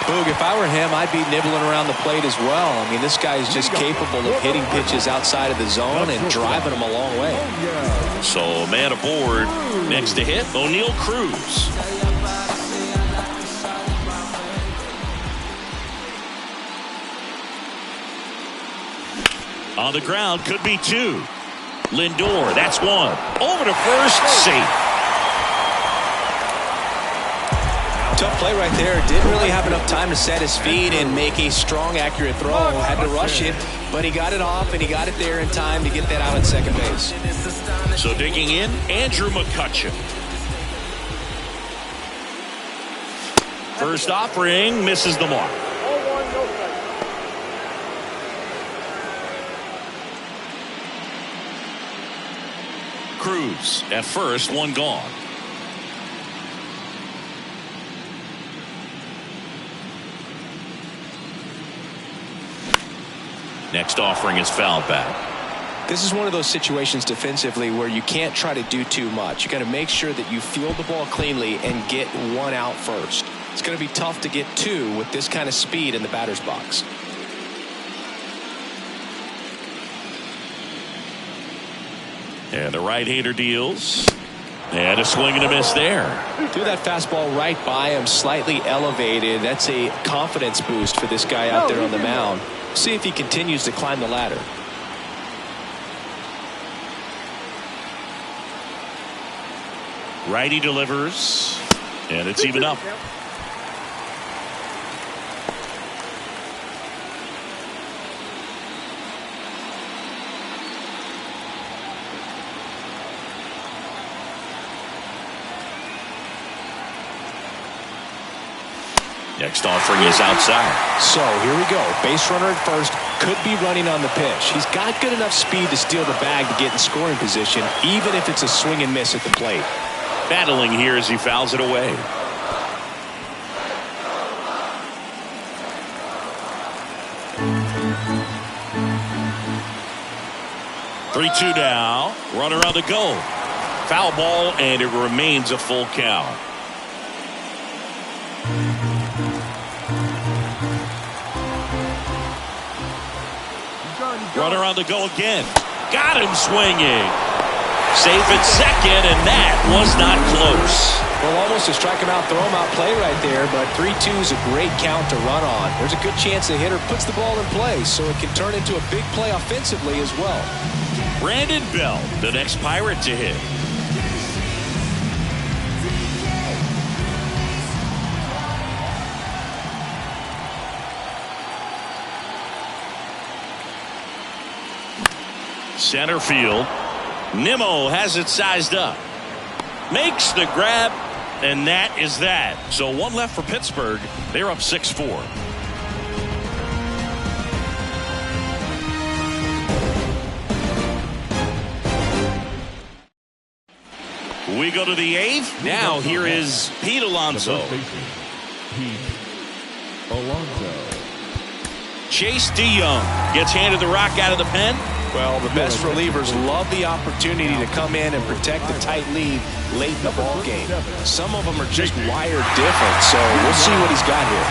Boog, if I were him, I'd be nibbling around the plate as well. I mean, this guy is just capable of hitting pitches outside of the zone and driving them a long way. So a man aboard. Next to hit, O'Neal Cruz. On the ground, could be two. Lindor, that's one. Over to first, safe. Tough play right there. Didn't really have enough time to set his feet and make a strong, accurate throw. Had to rush it, but he got it off, and he got it there in time to get that out at second base. So digging in, Andrew McCutcheon. First offering misses the mark. 0-1, no strike. Cruz at first, one gone. Next offering is fouled back. This is one of those situations defensively where you can't try to do too much. You got to make sure that you field the ball cleanly and get one out first. It's going to be tough to get two with this kind of speed in the batter's box. And the right-hander deals. And a swing and a miss there. Threw that fastball right by him, slightly elevated. That's a confidence boost for this guy out there on the mound. See if he continues to climb the ladder. Righty delivers, and it's even up. Next offering is outside. So here we go. Base runner at first, could be running on the pitch. He's got good enough speed to steal the bag to get in scoring position, even if it's a swing and miss at the plate. Battling here as he fouls it away. Three-two now. Runner on the go. Foul ball, and it remains a full count. Runner on the go again. Got him swinging. Safe at second, and that was not close. Well, almost a strike him out, throw him out play right there, but 3-2 is a great count to run on. There's a good chance the hitter puts the ball in play, so it can turn into a big play offensively as well. Brandon Bell, the next Pirate to hit. Center field. Nimmo has it sized up. Makes the grab, and that is that. So one left for Pittsburgh. They're up 6-4. We go to the eighth. Now here is Pete Alonso. Alonso. Chase DeYoung gets handed the rock out of the pen. Well, the best relievers love the opportunity to come in and protect the tight lead late in the ball game. Some of them are just wired different, so we'll see what he's got here.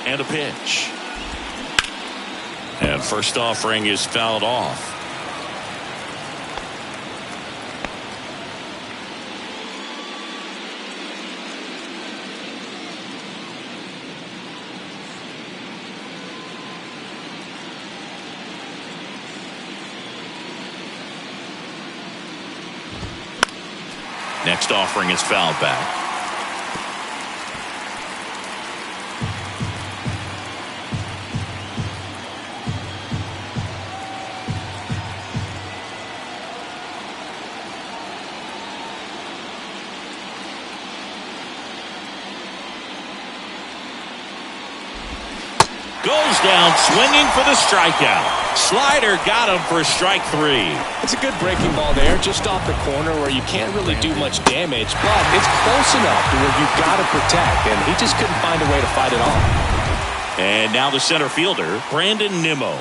And a pitch. And first offering is fouled off. Next offering is fouled back. Goes down swinging for the strikeout. Slider got him for strike 3. It's a good breaking ball there, just off the corner where you can't really do much damage, but it's close enough to where you've got to protect, and he just couldn't find a way to fight it off. And now the center fielder, Brandon Nimmo.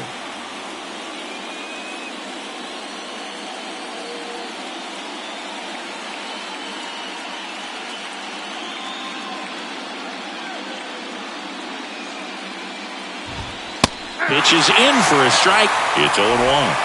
Pitch is in for a strike. It's 0-1.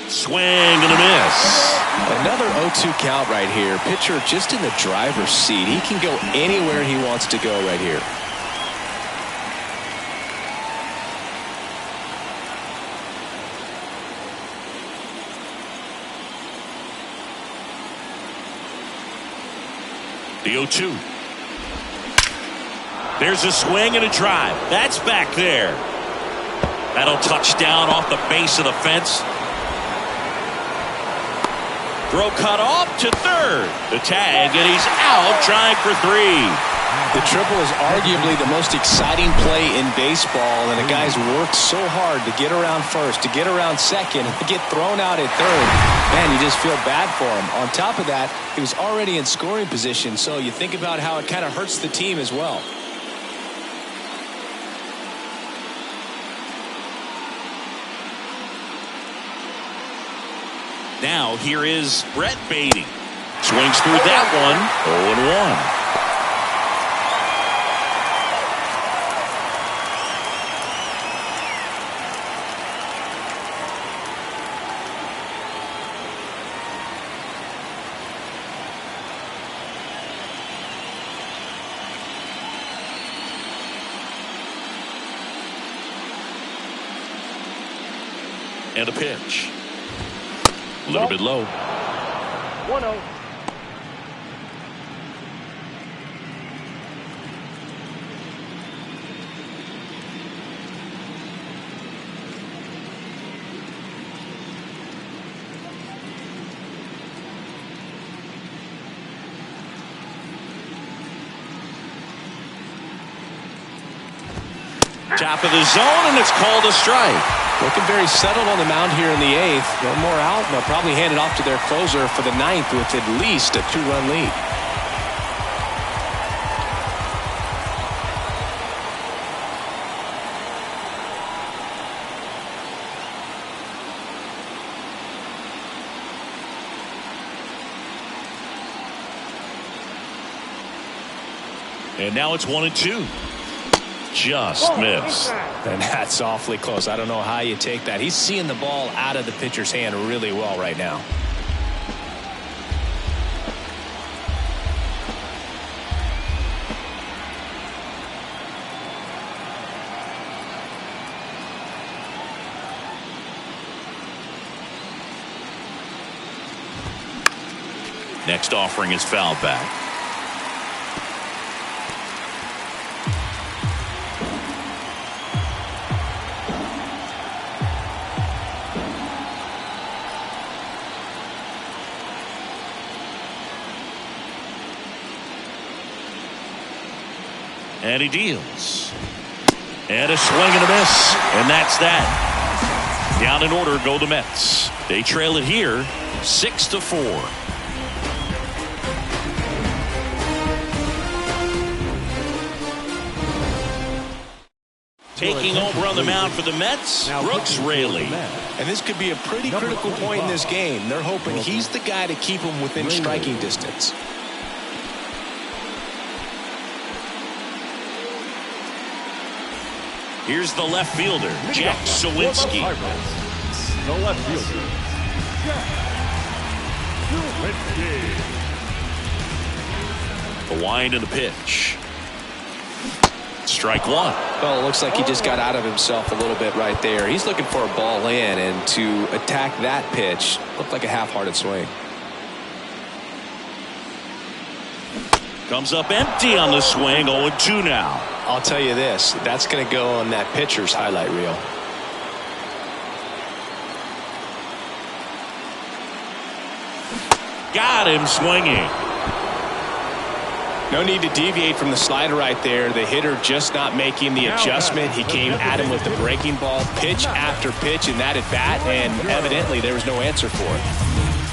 Swing and a miss. Another 0-2 count right here. Pitcher just in the driver's seat. He can go anywhere he wants to go right here. The 0-2. There's a swing and a drive. That's back there. That'll touch down off the base of the fence. Throw cut off to third. The tag, and he's out trying for 3. The triple is arguably the most exciting play in baseball, and the guy's worked so hard to get around first, to get around second, and to get thrown out at third. Man, you just feel bad for him. On top of that, he was already in scoring position, so you think about how it kind of hurts the team as well. Now here is Brett Beatty. Swings through that one. 0-1. And a pitch. A little bit low. 1-0. Top of the zone, and it's called a strike. Looking very settled on the mound here in the 8th. One more out, and they'll probably hand it off to their closer for the 9th with at least a 2-run lead. And now it's 1-2. Just missed. And that's awfully close. I don't know how you take that. He's seeing the ball out of the pitcher's hand really well right now. Next offering is fouled back. And he deals. And a swing and a miss. And that's that. Down in order go the Mets. They trail it here 6-4. Taking over on the mound for the Mets, Brooks Raley. And this could be a pretty critical point in this game. They're hoping he's the guy to keep them within striking distance. Here's the left fielder, Jack Sawinski. The left fielder, Jack Sawinski. The wind of the pitch. Strike one. Well, it looks like he just got out of himself a little bit right there. He's looking for a ball in, and to attack that pitch looked like a half-hearted swing. Comes up empty on the swing, 0-2 now. I'll tell you this, that's going to go on that pitcher's highlight reel. Got him swinging. No need to deviate from the slider right there. The hitter just not making the adjustment. He came at him with the breaking ball, pitch after pitch in that at bat, and evidently there was no answer for it.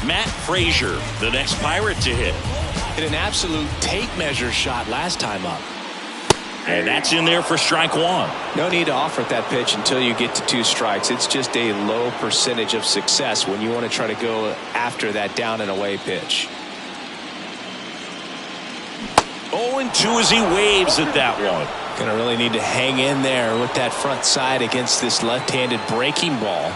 Matt Frazier, the next Pirate to hit. Hit an absolute tape measure shot last time up. And that's in there for strike one. No need to offer at that pitch until you get to 2 strikes. It's just a low percentage of success when you want to try to go after that down and away pitch. 0-2 as he waves at that one. Gonna really need to hang in there with that front side against this left-handed breaking ball.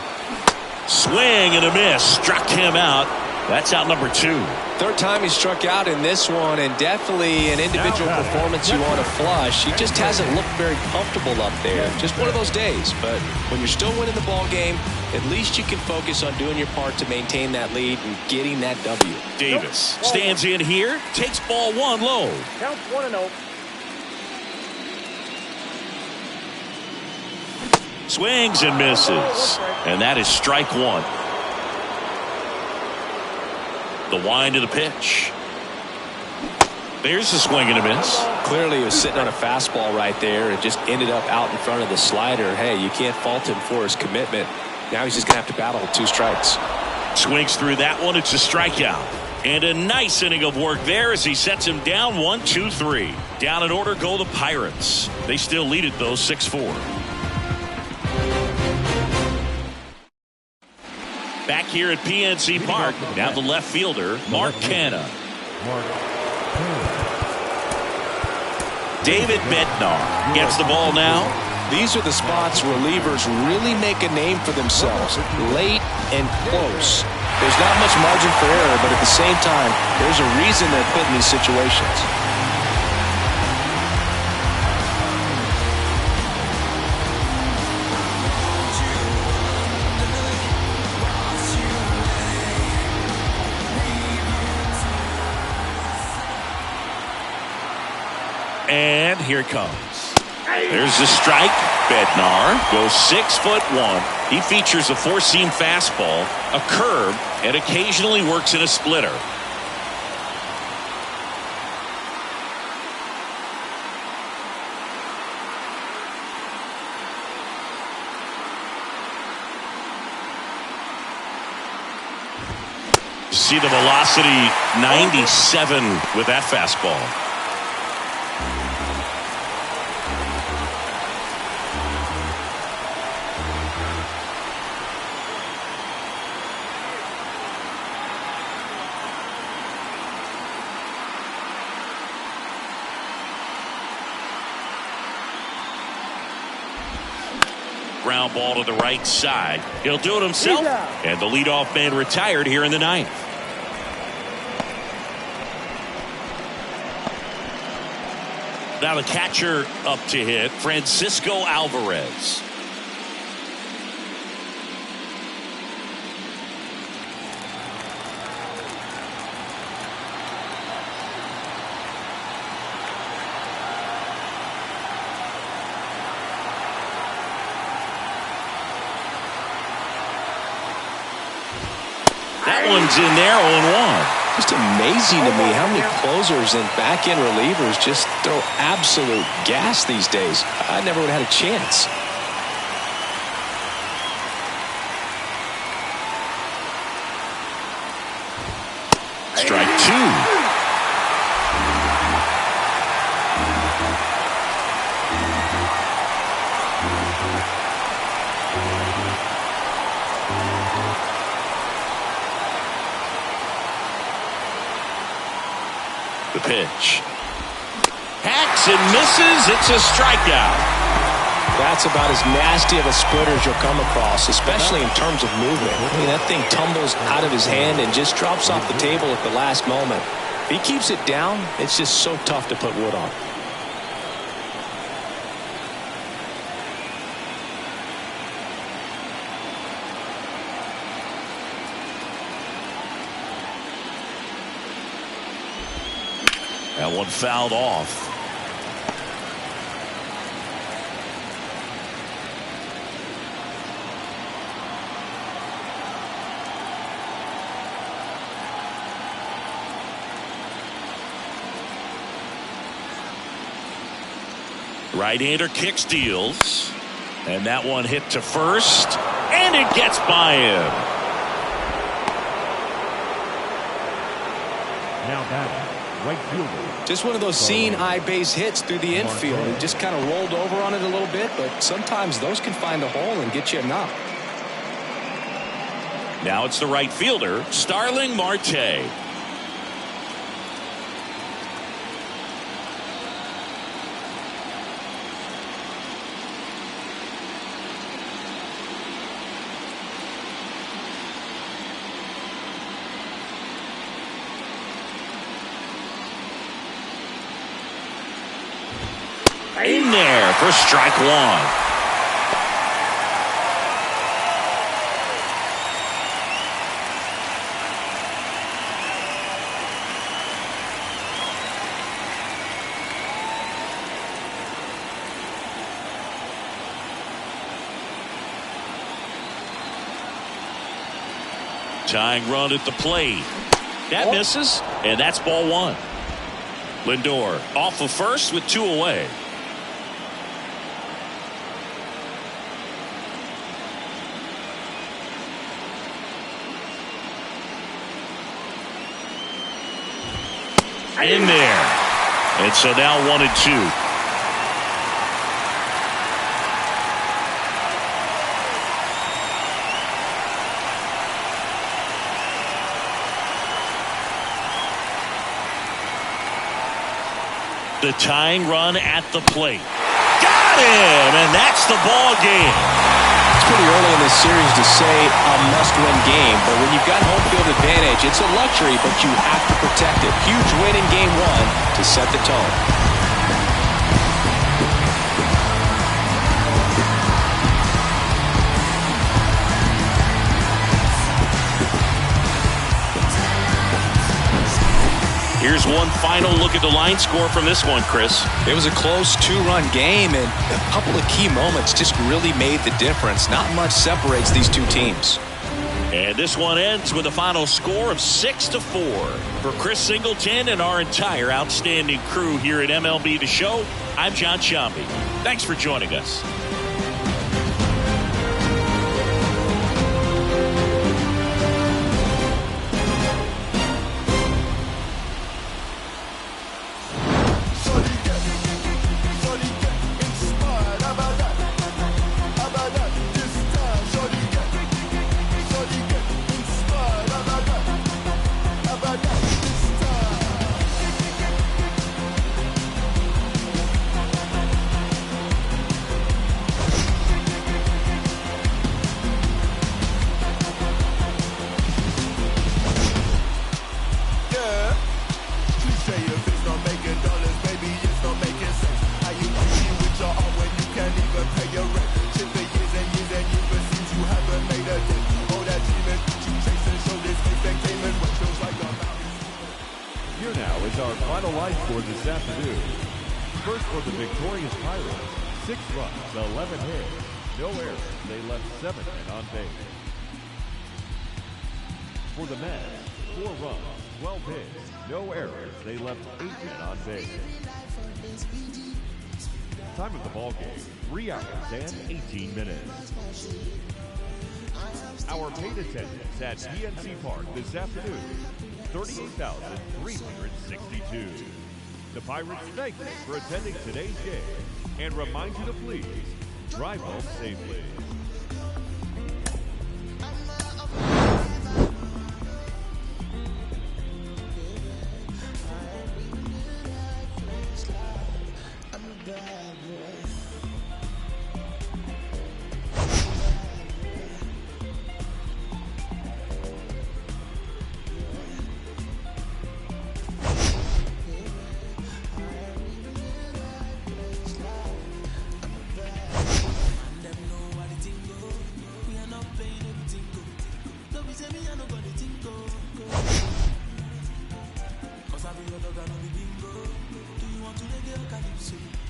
Swing and a miss. Struck him out. That's out number 2. Third time he struck out in this one, and definitely an individual performance you want to flush. He just hasn't looked very comfortable up there. Just one of those days. But when you're still winning the ball game, at least you can focus on doing your part to maintain that lead and getting that W. Davis stands in here, takes ball 1 low. Count 1-0. Swings and misses. And that is strike 1. The wind of the pitch. There's the swing and a miss. Clearly he was sitting on a fastball right there and just ended up out in front of the slider. Hey, you can't fault him for his commitment. Now he's just going to have to battle with 2 strikes. Swings through that one. It's a strikeout. And a nice inning of work there as he sets him down 1-2-3. Down in order go the Pirates. They still lead it though 6-4. Back here at PNC Park, now the left fielder, Mark Canha. David Bednar gets the ball now. These are the spots relievers really make a name for themselves. Late and close. There's not much margin for error, but at the same time, there's a reason they're put in these situations. And here it comes. There's the strike. Bednar goes 6'1". He features a 4-seam fastball, a curve, and occasionally works in a splitter. See the velocity 97 with that fastball. Ground ball to the right side. He'll do it himself. And the leadoff man retired here in the 9th. Now the catcher up to hit, Francisco Alvarez. That one's in there, 0-1. Just amazing to me how many closers and back-end relievers just throw absolute gas these days. I never would have had a chance. Strike two. The pitch. Hacks and misses. It's a strikeout. That's about as nasty of a splitter as you'll come across, especially in terms of movement. I mean, that thing tumbles out of his hand and just drops off the table at the last moment. If he keeps it down, it's just so tough to put wood on. That one fouled off. Right-hander kicks, deals, and that one hit to first, and it gets by him. Now batting, right fielder. Just one of those seeing eye base hits through the infield. He just kind of rolled over on it a little bit, but sometimes those can find a hole and get you a knock. Now it's the right fielder, Starling Marte. In there for strike one. Tying run at the plate. That misses, and that's ball one. Lindor off of first with two away. In there. And so now 1-2. The tying run at the plate. Got him! And that's the ball game. It's pretty early in this series to say a must-win game, but when you've got home field advantage, it's a luxury, but you have to protect it. Huge win in game one to set the tone. Here's one final look at the line score from this one, Chris. It was a close two-run game, and a couple of key moments just really made the difference. Not much separates these two teams. And this one ends with a final score of 6-4. For Chris Singleton and our entire outstanding crew here at MLB The Show, I'm John Sciambi. Thanks for joining us. Our final line score this afternoon. First for the victorious Pirates, 6 runs, 11 hits, no errors. They left 7 men on base. For the Mets, 4 runs, 12 hits, no errors. They left 8 men on base. Time of the ball game, 3 hours and 18 minutes. Our paid attendance at PNC Park this afternoon, 38,362. The Pirates thank you for attending today's game and remind you to please drive home safely.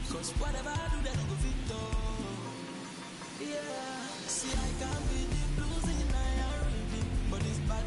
Cause whatever I do, they don't go fit. Yeah, see, I can't be the blues in my rhythm, but it's bad.